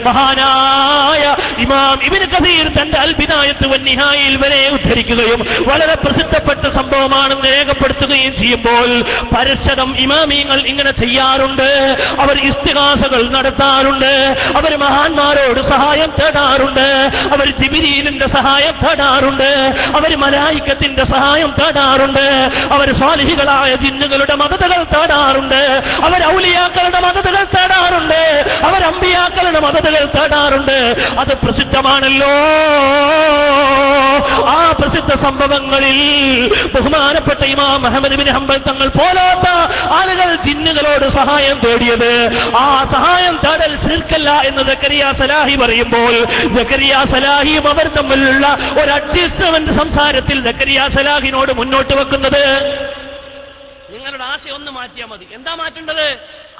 മഹാനായ ഇമാം ഇബ്നു കസീർ തന്റെ അൽ ബിദായത്ത് വൻ നിഹായയിൽ വരെ ഉദ്ധരിക്കുകയും വളരെ പ്രസിദ്ധപ്പെട്ട സംഭവമാണെന്ന് രേഖപ്പെടുത്തുകയും ചെയ്യുമ്പോൾ, പരസ്യതം ഇമാമിയങ്ങൾ ഇങ്ങനെ ചെയ്യാറുണ്ട്. അവർ ഇസ്തിഗാസകൾ നടത്താറുണ്ട്, അവർ മഹാന്മാരോട് സഹായം തേടാറുണ്ട്, അവർ ജിബ്രീലിന്റെ സഹായം തേടാറുണ്ട്, അവർ മലായികത്തിന്റെ സഹായം തേടാറുണ്ട്, അവർ സ്വാലിഹികളായ ജിന്നുകളുടെ മദതുകൾ തേടാറുണ്ട്, അവർ ഔലിയാക്കളുടെ മദതുകൾ തേടാറുണ്ട്, അവർ അമ്പിയാക്കളുടെ മദതുകൾ തേടാറുണ്ട്. അത് പ്രസിദ്ധമാണല്ലോ. ആ പ്രസിദ്ധ സംഭവങ്ങളിൽ ബഹുമാനപ്പെട്ട ഇമാം അഹ്മദ് ബിൻ ഹംബൽ തങ്ങൾ പോലാത്ത ആളുകൾ ജിന്നുകളോട് സഹായം തേടിയത്, ആ സഹായം തേടൽ ശിർക്കല്ല എന്ന് സക്കരിയ സലാഹി പറയുമ്പോൾ, സക്കരിയ സലാഹിയും അവർ തമ്മിലുള്ള ഒരു അഡ്ജസ്റ്റ്മെന്റ് സംസാരത്തിൽ സക്കരിയ സലാഹിനോട് മുന്നോട്ട് വെക്കുന്നത്, നിങ്ങളുടെ ആശയം ഒന്ന് മാറ്റിയാൽ മതി. എന്താ മാറ്റേണ്ടത്?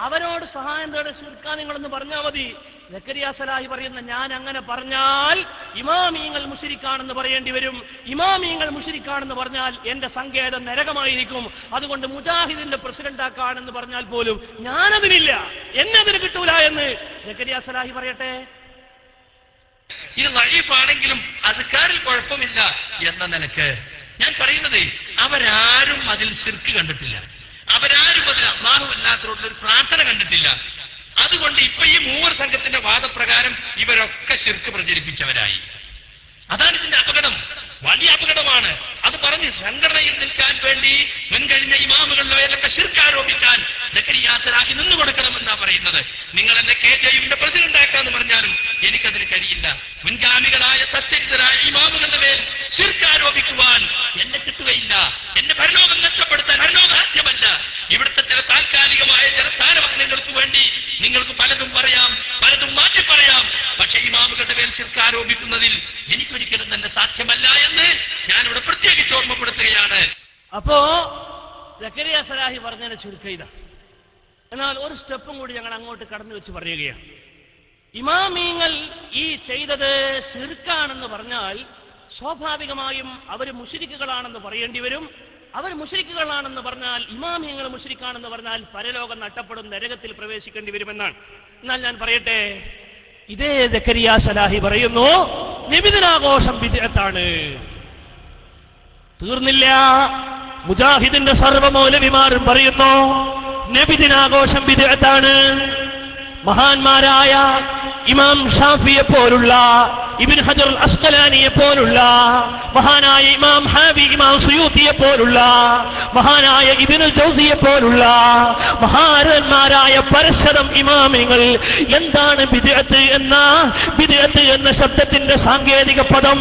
അവരോട് സഹായം തേടെ ശിർക്കാ നിങ്ങളൊന്ന് പറഞ്ഞാൽ മതി. സക്കരിയ സലാഹി പറയുന്ന, ഞാൻ അങ്ങനെ പറഞ്ഞാൽ ഇമാമിയങ്ങൾ മുശ്രിക്കാണെന്ന് പറയേണ്ടി വരും. ഇമാമിയങ്ങൾ മുശ്രിക്കാണെന്ന് പറഞ്ഞാൽ എന്റെ സങ്കേതം നരകമായിരിക്കും. അതുകൊണ്ട് മുജാഹിദിന്റെ പ്രസിഡന്റ് ആക്കാണെന്ന് പറഞ്ഞാൽ പോലും ഞാനതിനില്ല, എന്നെ അതിന് കിട്ടൂല എന്ന് സക്കരിയ സലാഹി പറയട്ടെ. ഇത് ലഈഫാണെങ്കിലും അദ്കാറിൽ കുഴപ്പമില്ല എന്ന നിലക്ക് ഞാൻ പറയുന്നത്, അവരാരും അതിൽ ശിർക്ക് കണ്ടിട്ടില്ല, അവരാരും അതിൽ അല്ലാഹുവല്ലാത്തവരോടുള്ള ഒരു പ്രാർത്ഥന കണ്ടിട്ടില്ല. അതുകൊണ്ട് ഇപ്പൊ ഈ മൂവർ സംഘത്തിന്റെ വാദപ്രകാരം ഇവരൊക്കെ ശിർക്ക് പ്രചരിപ്പിച്ചവരായി. അതാണ് ഇതിന്റെ അപകടം, വലിയ അപകടമാണ്. അത് പറഞ്ഞ് സംഘടനയിൽ നിൽക്കാൻ വേണ്ടി മുൻകഴിഞ്ഞ ഇമാമുകളുടെ പേരിലൊക്കെ ശിർക്ക് ആരോപിക്കാൻ സക്കരിയ സലാഹി നിന്നു കൊടുക്കണമെന്നാ പറയുന്നത്. നിങ്ങൾ എന്നെ KJU-ന്റെ പ്രസിഡന്റ് ആക്കാന്ന് പറഞ്ഞാലും എനിക്കതിന് കഴിയില്ല. മുൻഗാമികളായ സച്ചരിതരായ ഇമാമുകളുടെ പേരിൽ ശിർക്ക് ആരോപിക്കുവാൻ എന്നെ കിട്ടുകയില്ല. എന്റെ ഭരണോകം നഷ്ടപ്പെടുത്താൻ ഭരണോകാധ്യമല്ല. ഇവിടുത്തെ ചില താൽക്കാലികമായ ചില സ്ഥാനമാനങ്ങൾക്ക് വേണ്ടി നിങ്ങൾക്ക് പലതും പറയാം, പലതും മാറ്റി പറയാം. പക്ഷെ ഇമാമുകളുടെ പേരിൽ ശിർക്ക് ആരോപിക്കുന്നതിൽ എനിക്കൊരിക്കലും തന്നെ സാധ്യമല്ല എന്ന് ഞാനിവിടെ പ്രത്യേകിച്ച് ഓർമ്മപ്പെടുത്തുകയാണ്. അപ്പോ സക്കരിയ സലാഹി പറഞ്ഞതിനെ ചുരുക്കയില്ല. എന്നാൽ ഒരു സ്റ്റെപ്പും കൂടി ഞങ്ങൾ അങ്ങോട്ട് കടന്നു വെച്ച് പറയുകയാണ്. ഇമാമിയങ്ങൾ ഈ ചെയ്തത് ശിർക്കാണെന്ന് പറഞ്ഞാൽ സ്വാഭാവികമായും അവർ മുശ്രിക്കുകളാണെന്ന് പറയേണ്ടി വരും. അവർ മുശ്രിക്കുകളാണെന്ന് പറഞ്ഞാൽ, ഇമാമിയങ്ങൾ മുശ്രിക്കാണെന്ന് പറഞ്ഞാൽ പരലോകം നഷ്ടപ്പെടും, നരകത്തിൽ പ്രവേശിക്കേണ്ടി വരുമെന്നാണ്. എന്നാൽ ഞാൻ പറയട്ടെ, ഇതേ സക്കരിയ സലാഹി പറയുന്നു നബിദിനാഘോഷം ബിദ്അത്താണ്. തീർന്നില്ല, മുജാഹിദിന്റെ സർവ്വ മൗലവിമാരും പറയുന്നു നബിദിനാഘോഷം ബിദ്അത്താണ്. മഹാന്മാരായ ഇമാം ഷാഫിയെ പോലുള്ള ഇബ്നു ഹജർ അൽ അസ്ഖലാനിയെ പോലുള്ള, മഹാനായ ഇമാം ഹാബി ഇമാം സുയൂത്തിയെ പോലുള്ള, മഹാനായ ഇബ്നുൽ ജൗസിയെ പോലുള്ള മഹാരന്മാരായ പരശരം ഇമാമിങ്ങൾ എന്താണ് ബിദ്അത്ത് എന്ന ശബ്ദത്തിന്റെ സാങ്കേതിക പദം,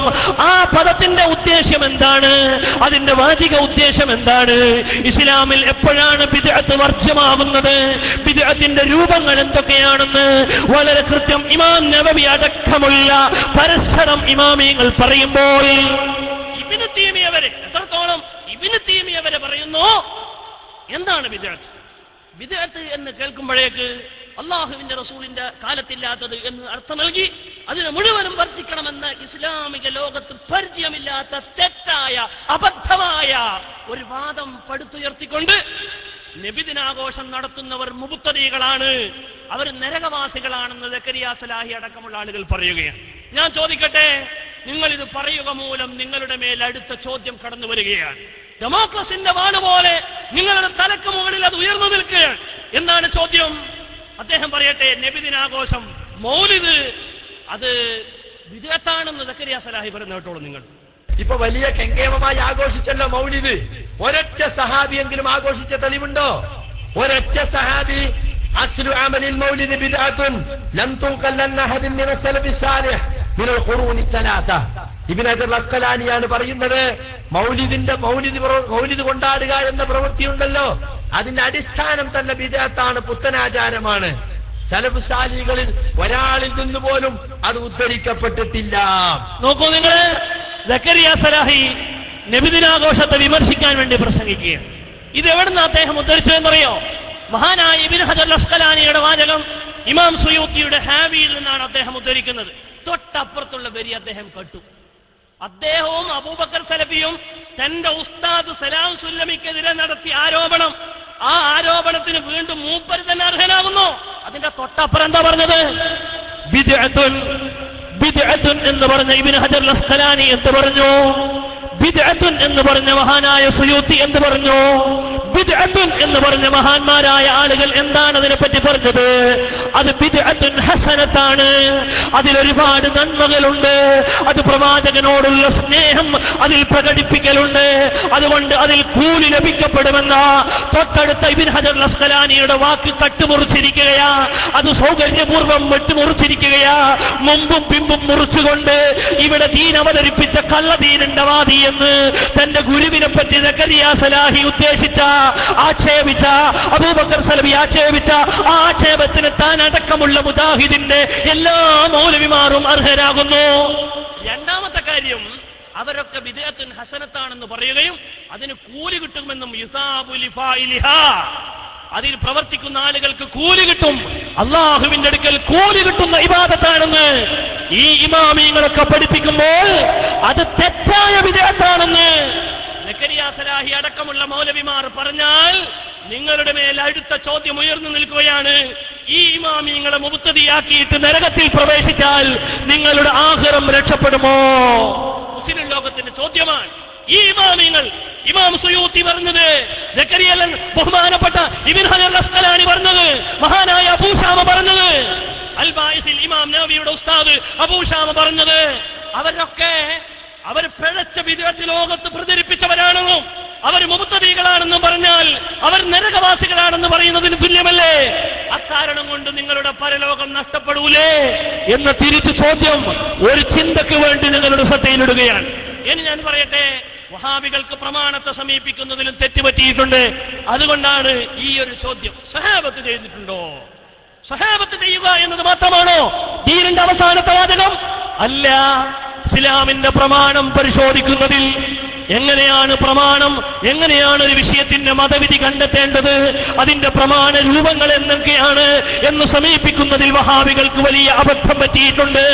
ആ പദത്തിന്റെ ഉദ്ദേശം എന്താണ്, അതിന്റെ വാചിക ഉദ്ദേശം എന്താണ്, ഇസ്ലാമിൽ എപ്പോഴാണ് ബിദ്അത്ത് വർജ്യമാകുന്നത്, ബിദ്അത്തിന്റെ രൂപങ്ങൾ എന്തൊക്കെയാണെന്ന് വളരെ കൃത്യം ഇമാം നബവി അടക്കമുള്ള പരസ്പരം ഇമാമിയങ്ങൾ പറയുമ്പോൾ ഇബ്നു തൈമിയ്യ വരെ, എത്രത്തോളം ഇബ്നു തൈമിയ്യ വരെ പറയുന്നു എന്താണ് ബിദ്അത്ത്. ബിദ്അത്ത് എന്ന് കേൾക്കുമ്പോഴേക്ക് അള്ളാഹുവിന്റെ റസൂലിന്റെ കാലത്തില്ലാത്തത് എന്ന് അർത്ഥം നൽകി അതിനെ മുഴുവനും വർജിക്കണമെന്ന് ഇസ്ലാമിക ലോകത്ത് പരിചയമില്ലാത്ത തെറ്റായ അബദ്ധമായ ഒരു വാദം പടുത്തുയർത്തിക്കൊണ്ട് നബിദിനാഘോഷം നടത്തുന്നവർ മുബ്തദീകളാണ്, അവർ നരകവാസികളാണെന്ന് സക്കരിയ സലാഹി അടക്കമുള്ള ആളുകൾ പറയുകയാണ്. ഞാൻ ചോദിക്കട്ടെ, നിങ്ങൾ ഇത് പറയുക മൂലം നിങ്ങളുടെ മേൽ അടുത്ത ചോദ്യം കടന്നു വരികയാണ്. ഡെമോക്രസിന്റെ വാണ് പോലെ നിങ്ങളുടെ തലക്ക് മുകളിൽ അത് ഉയർന്നു നിൽക്കുകയാണ്. എന്താണ് ചോദ്യം? അദ്ദേഹം പറയട്ടെ, നബിദിനാഘോഷം മൗലിദ് അത് വിദഗ്ധാണെന്ന് സക്കരിയ സലാഹി പറയുന്ന കേട്ടോളൂ. നിങ്ങൾ ഇപ്പൊ വലിയ കെങ്കേമമായി ആഘോഷിച്ചല്ലോ മൗലിദ്. ഒരൊറ്റ സഹാബിയെങ്കിലും ആഘോഷിച്ച തെളിവുണ്ടോ? ഒരൊറ്റ സഹാബി അസ്ലു അമലിൽ മൗലിദ് ബിദ്അത്തുൻ ലം തുൻഖൽ അൻ അഹദിൻ മിന സലഫി സാലിഹ് മിനൽ ഖുറൂനി സലാസ. ഇബ്നു ഹജർ അസ്ഖലാനിയാണ് പറയുന്നത്, മൗലിദ് കൊണ്ടാടുക എന്ന പ്രവൃത്തിയുണ്ടല്ലോ, അതിന്റെ അടിസ്ഥാനം തന്നെ ബിദ്അത്താണ്, പുത്തനാചാരമാണ്. സലഫ് സാലികളിൽ ഒരാളിൽ നിന്ന് പോലും അത് ഉദ്ധരിക്കപ്പെട്ടിട്ടില്ല. നോക്കൂ നിങ്ങൾ, സക്കരിയ സലാഹി നബിദിനാഘോഷത്തെ വിമർശിക്കാൻ വേണ്ടി പ്രസംഗിക്കുകയാണ്. ഇത് എവിടുന്ന് അദ്ദേഹം ഉദ്ധരിച്ചതെന്നറിയോ? മഹാനായ ഇബ്നു ഹജർ അസ്ഖലാനിയുടെ വാചകം ഇമാം സുയൂത്തിയുടെ ഹാവിയിൽ നിന്നാണ് അദ്ദേഹം ഉദ്ധരിക്കുന്നത്. തൊട്ടപ്പുറത്തുള്ള വരി അദ്ദേഹം കട്ടു. അദ്ദേഹവും അബൂബക്കർ സലഫിയും തന്റെ ഉസ്താദ് സലാം സുല്ലമിക്കെതിരെ നടത്തിയ ആരോപണം, ആ ആരോപണത്തിന് വീണ്ടും മൂപ്പര് തന്നെ അർഹനാകുന്നു. അതിന്റെ തൊട്ടപ്പുറം എന്താ പറഞ്ഞത്? ബിദ്അത്തുൻ എന്ന് പറഞ്ഞ ഇബ്നു ഹജർ അസ്ഖലാനി എന്ത് പറഞ്ഞു? ബിദ്അത്തുൻ എന്ന് പറഞ്ഞ മഹാനായ സുയൂത്തി എന്ത് പറഞ്ഞു? ബിദ്അത്തുൻ എന്ന് പറഞ്ഞ മഹാന്മാരായ ആളുകൾ എന്താണ് അതിനെപ്പറ്റി പറഞ്ഞത്? അത് ബിദ്അത്തുൻ ഹസനത്താണ്, അതിലൊരുപാട് നന്മകളുണ്ട്, അത് പ്രവാചകനോടുള്ള സ്നേഹം അതിൽ പ്രകടിപ്പിക്കലുണ്ട്, അതുകൊണ്ട് അതിൽ കൂലി ലഭിക്കപ്പെടുമെന്ന തൊട്ടടുത്ത ഇബ്നു ഹജർ അസ്ഖലാനിയുടെ വാക്ക് കട്ടുമുറിച്ചിരിക്കുകയാ, അത് സൗകര്യപൂർവ്വം വെട്ടുമുറിച്ചിരിക്കുകയാ, മുമ്പും പിമ്പും മുറിച്ചുകൊണ്ട് ഇവിടെ ദീൻ അവതരിപ്പിച്ച കള്ളദീനിന്റെ വാദി എന്ന് തന്റെ ഗുരുവിനെ പറ്റി സക്കരിയ സലാഹി ഉദ്ദേശിച്ച ആക്ഷേപിച്ച അബൂബക്കർ സലഫി ആക്ഷേപിച്ച ആ ആക്ഷേപത്തിന് താൻ അടക്കമുള്ള മുജാഹിദിന്റെ എല്ലാ മൗലവിമാരും അർഹരാകുന്നു. രണ്ടാമത്തെ കാര്യം, അവരൊക്കെ ബിദ്അത്തുൻ ഹസനത്താണെന്ന് പറയുകയും അതിന് കൂലി കിട്ടുമെന്നും യുസാബു ലിഫാഇലിഹാ, അതിൽ പ്രവർത്തിക്കുന്ന ആളുകൾക്ക് കൂലി കിട്ടും, അള്ളാഹുവിന്റെ അടുക്കൽ കൂലി കിട്ടുന്ന ഇബാദത്താണെന്ന് ഈ ഇമാമിങ്ങളൊക്കെ പഠിപ്പിക്കുമ്പോൾ അത് തെറ്റായ ബിദ്അത്താണെന്ന് സക്കരിയ സലാഹി അടക്കമുള്ള മൗലവിമാർ പറഞ്ഞാൽ നിങ്ങളുടെ മേൽ അടുത്ത ചോദ്യം ഉയർന്നു നിൽക്കുകയാണ്. ഈ ഇമാമിങ്ങളെ മുബ്തദിയാക്കിയിട്ട് നരകത്തിൽ പ്രവേശിച്ചാൽ നിങ്ങളുടെ ആഖിറം രക്ഷപ്പെടുമോ? മുസ്ലിം ലോകത്തിന്റെ ചോദ്യമാണ്. ഈ ഇമാമിങ്ങൾ, ഇമാം സുയൂത്തി പറഞ്ഞത്, ബഹുമാനപ്പെട്ട ഇബ്നു ഹജർ അസ്ഖലാനി പറഞ്ഞത്, മഹാനായ അബൂ ശാമ പറഞ്ഞത്, അൽ ബായിസിൽ ഇമാം നവവിയുടെ ഉസ്താദ് അബൂ ശാമ പറഞ്ഞത്, അവരൊക്കെ അവർ പിഴച്ച ബിദ്അത്ത് ലോകത്ത് പ്രചരിപ്പിച്ചവരാണെന്നും അവർ മുബ്തദികളാണെന്നും പറഞ്ഞാൽ അവർ നരകവാസികളാണെന്ന് പറയുന്നതിന് തുല്യമല്ലേ? അക്കാരണം കൊണ്ട് നിങ്ങളുടെ പരലോകം നഷ്ടപ്പെടൂലേ എന്ന തിരിച്ചു ചോദ്യം ഒരു ചിന്തയ്ക്ക് വേണ്ടി നിങ്ങളുടെ ശ്രദ്ധയിലിടുകയാണ്. ഇനി ഞാൻ പറയട്ടെ, വഹാബികൾക്ക് പ്രമാണത്തെ സമീപിക്കുന്നതിലും തെറ്റുപറ്റിയിട്ടുണ്ട്. അതുകൊണ്ടാണ് ഈ ഒരു ചോദ്യം. സഹാബത്ത് ചെയ്തിട്ടുണ്ടോ? സഹാബത്ത് ചെയ്യുക എന്നത് മാത്രമാണോ ദീനിന്റെ അവസാനത്തെ വാചകം? അല്ല. ഇസ്ലാമിന്റെ പ്രമാണം പരിശോധിക്കുന്നതിൽ എങ്ങനെയാണ് പ്രമാണം, എങ്ങനെയാണ് ഒരു വിഷയത്തിന്റെ മതവിധി കണ്ടെത്തേണ്ടത്, അതിന്റെ പ്രമാണ രൂപങ്ങൾ എന്തൊക്കെയാണ് എന്ന് സമീപിക്കുന്നതിൽ വഹാബികൾക്ക് വലിയ അബദ്ധം പറ്റിയിട്ടുണ്ട്.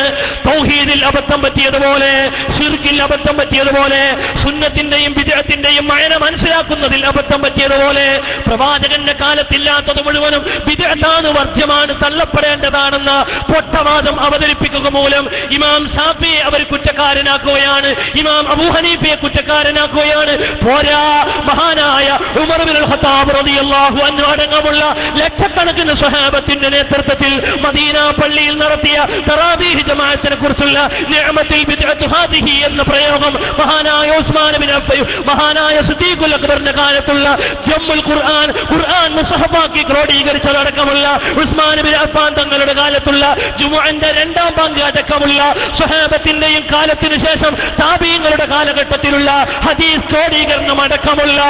തൗഹീദിൽ അബദ്ധം പറ്റിയതുപോലെ, ശിർക്കിൽ അബദ്ധം പറ്റിയതുപോലെ, സുന്നത്തിന്റെയും ബിദ്അത്തിന്റെയും മഅന മനസ്സിലാക്കുന്നതിൽ അബദ്ധം പറ്റിയതുപോലെ, പ്രവാചകന്റെ കാലത്തില്ലാത്തത് മുഴുവനും ബിദ്അത്താണ്, വർജ്യമാണ്, തള്ളപ്പെടേണ്ടതാണെന്ന പൊട്ടവാദം അവതരിപ്പിക്കുക മൂലം ഇമാം ഷാഫിയെ അവർ കുറ്റക്കാരനാക്കുകയാണ്, ഇമാം അബൂ ഹനീഫയെ കുറ്റക്കാരൻ പകരക്കാരനാക്കുകയാണ്. പോരാ, മഹാനായ ഉമർ ഇബ്നുൽ ഖത്താബ് റളിയല്ലാഹു അൻഹു അടക്കമുള്ള ലക്ഷക്കണക്കിന് സ്വഹാബത്തിന്റെ നേതൃത്വത്തിൽ മദീന പള്ളിയിൽ നടത്തിയ തറാവീഹ് ജമാഅത്തിനെ കുറിച്ചുള്ള നിഅമത്തുൽ ബിദ്അത്തു ഹാദിഹി എന്ന പ്രയോഗം മഹാനായ ഉസ്മാൻ ബിൻ അഫ്ഫാൻ, മഹാനായ സിദ്ദീഖുൽ അക്ബറിന്റെ കാലത്തുള്ള ജമ്മുൽ ഖുർആൻ, ഖുർആൻ മുസഹഫാക്കി ക്രോഡീകരിച്ചതടക്കമുള്ള ഉസ്മാൻ ബിൻ അഫ്ഫാൻ തങ്ങളുടെ കാലത്തുള്ള ജുമുഅന്റെ രണ്ടാം പങ്ക് അടക്കമുള്ള സ്വഹാബത്തിന്റെയും കാലത്തിനു ശേഷം താബീങ്ങളുടെ കാലഘട്ടത്തിലുള്ള ഹദീസ് ക്രോഡീകരണം അടക്കമുള്ള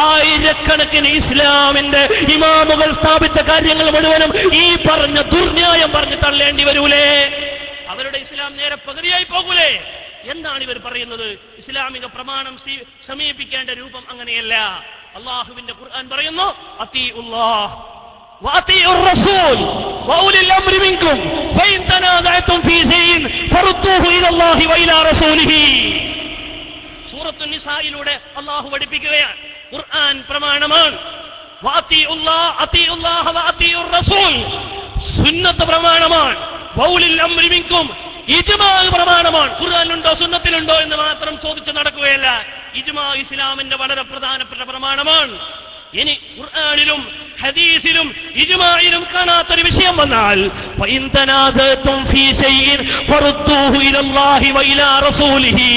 ആയിരക്കണക്കിന് ഇസ്ലാമിന്റെ ഇമാമുകൾ സ്ഥാപിച്ച കാര്യങ്ങൾ മുഴുവനും ഈ പറഞ്ഞ ദുർന്യായം പറഞ്ഞ് തള്ളേണ്ടി വരൂലേ? അവരുടെ ഇസ്ലാം നേരെ പകുതിയായി പോകൂലേ? എന്താണ് ഇവർ പറയുന്നത്? ഇസ്ലാമിക പ്രമാണം സമീപിക്കേണ്ട രൂപം അങ്ങനെയല്ല. അള്ളാഹുവിന്റെ ഖുർആൻ പറയുന്നു, അത്തീഉല്ലാഹ് വഅത്തീഉർ റസൂൽ വഉലിൽ അംരി മിൻകും ഫഇൻ തനാസഅതും ഫീ ശൈഇൻ ഫറുദ്ദൂഹു ഇലല്ലാഹി വഇലാ റസൂലിഹി. സൂറത്തുൻ നിസായിലൂടെ അള്ളാഹു പഠിപ്പിക്കുകയാണ്, ഖുർആൻ പ്രമാണമാണ്. വഅത്തീഉല്ലാഹ വഅത്തീഉർ റസൂൽ സുന്നത്ത് പ്രമാണമാണ്. വഉലിൽ അംരി മിൻകും ഇജ്മാ പ്രമാണമാണ്. ഖുർആനിലുണ്ടോ സുന്നത്തിലുണ്ടോ എന്ന് മാത്രം ചോദിച്ചു നടക്കുകയല്ല. ഇജ്മാ ഇസ്ലാമിന്റെ വളരെ പ്രധാനപ്പെട്ട പ്രമാണമാണ്. ഇനി ഖുർആനിലും ഹദീസിലും ഇജ്മാഇലും കാണാത്തൊരു വിഷയം വന്നാൽ ഫഇൻ തനാസഅതും ഫീ ശൈഇൻ ഫറുദ്ദൂഹു ഇലല്ലാഹി വഇലാ റസൂലിഹി,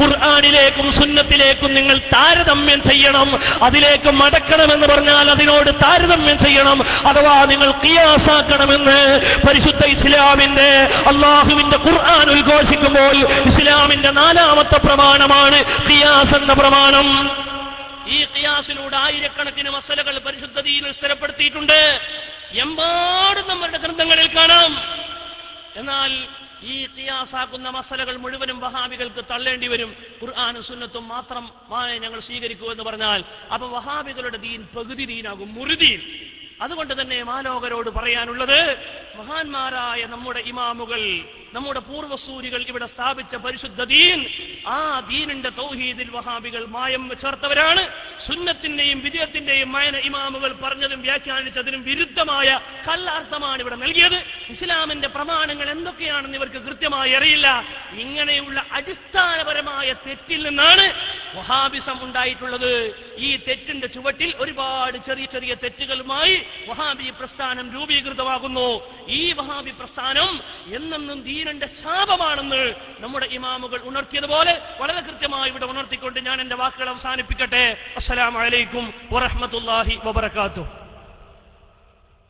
ഖുർആനിലേക്കും സുന്നത്തിലേക്കും നിങ്ങൾ താരതമ്യം ചെയ്യണം. അതിലേക്ക് മടക്കണമെന്ന് പറഞ്ഞാൽ അതിനോട് താരതമ്യം ചെയ്യണം, അഥവാ നിങ്ങൾ ഖിയാസാക്കണമെന്ന് പരിശുദ്ധ ഇസ്ലാമിന്റെ അള്ളാഹുവിന്റെ ഖുർആൻ ഉദ്ഘോഷിക്കുമ്പോൾ ഇസ്ലാമിന്റെ നാലാമത്തെ പ്രമാണമാണ് ഖിയാസ് എന്ന പ്രമാണം. ഈ ഖിയാസിലൂടെ ആയിരക്കണക്കിന് മസലകൾ പരിശുദ്ധ ദീനിൽ സ്ഥിരപ്പെടുത്തിയിട്ടുണ്ട്. എമ്പാടും നമ്മുടെ ഗ്രന്ഥങ്ങളിൽ കാണാം. എന്നാൽ ഈ ഖിയാസാക്കുന്ന മസലകൾ മുഴുവനും വഹാബികൾക്ക് തള്ളേണ്ടി വരും. ഖുർആനും സുന്നത്തും മാത്രമായി ഞങ്ങൾ സ്വീകരിക്കൂ എന്ന് പറഞ്ഞാൽ അപ്പൊ വഹാബികളുടെ ദീൻ പകുതി ദീനാകും, മുറുദീൻ. അതുകൊണ്ട് തന്നെ മാലോകരോട് പറയാനുള്ളത്, മഹാന്മാരായ നമ്മുടെ ഇമാമുകൾ, നമ്മുടെ പൂർവസൂരികൾ ഇവിടെ സ്ഥാപിച്ച പരിശുദ്ധ ദീൻ, ആ ദീനിന്റെ തൗഹീദിൽ വഹാബികൾ മായം ചേർത്തവരാണ്. സുന്നത്തിന്റെയും വിജയത്തിന്റെയും മയന ഇമാമുകൾ പറഞ്ഞതും വ്യാഖ്യാനിച്ചതിനും വിരുദ്ധമായ കള്ളാർത്ഥമാണ് ഇവിടെ നൽകിയത്. ഇസ്ലാമിന്റെ പ്രമാണങ്ങൾ എന്തൊക്കെയാണെന്ന് ഇവർക്ക് കൃത്യമായി അറിയില്ല. ഇങ്ങനെയുള്ള അടിസ്ഥാനപരമായ തെറ്റിൽ നിന്നാണ് വഹാബിസം ഉണ്ടായിട്ടുള്ളത്. ഈ തെറ്റിന്റെ ചുവട്ടിൽ ഒരുപാട് ചെറിയ ചെറിയ തെറ്റുകളുമായി വഹാബി പ്രസ്ഥാനം രൂപീകൃതമാകുന്നു. ഈ വഹാബി പ്രസ്ഥാനം എന്നെന്നും ദീനിന്റെ ശാപമാണെന്ന് നമ്മുടെ ഇമാമുകൾ ഉണർത്തിയതുപോലെ വളരെ കൃത്യമായി ഇവിടെ ഉണർത്തിക്കൊണ്ട് ഞാൻ എന്റെ വാക്കുകൾ അവസാനിപ്പിക്കട്ടെ. അസ്സലാമു അലൈക്കും വറഹ്മത്തുള്ളാഹി വബറകാതുഹു.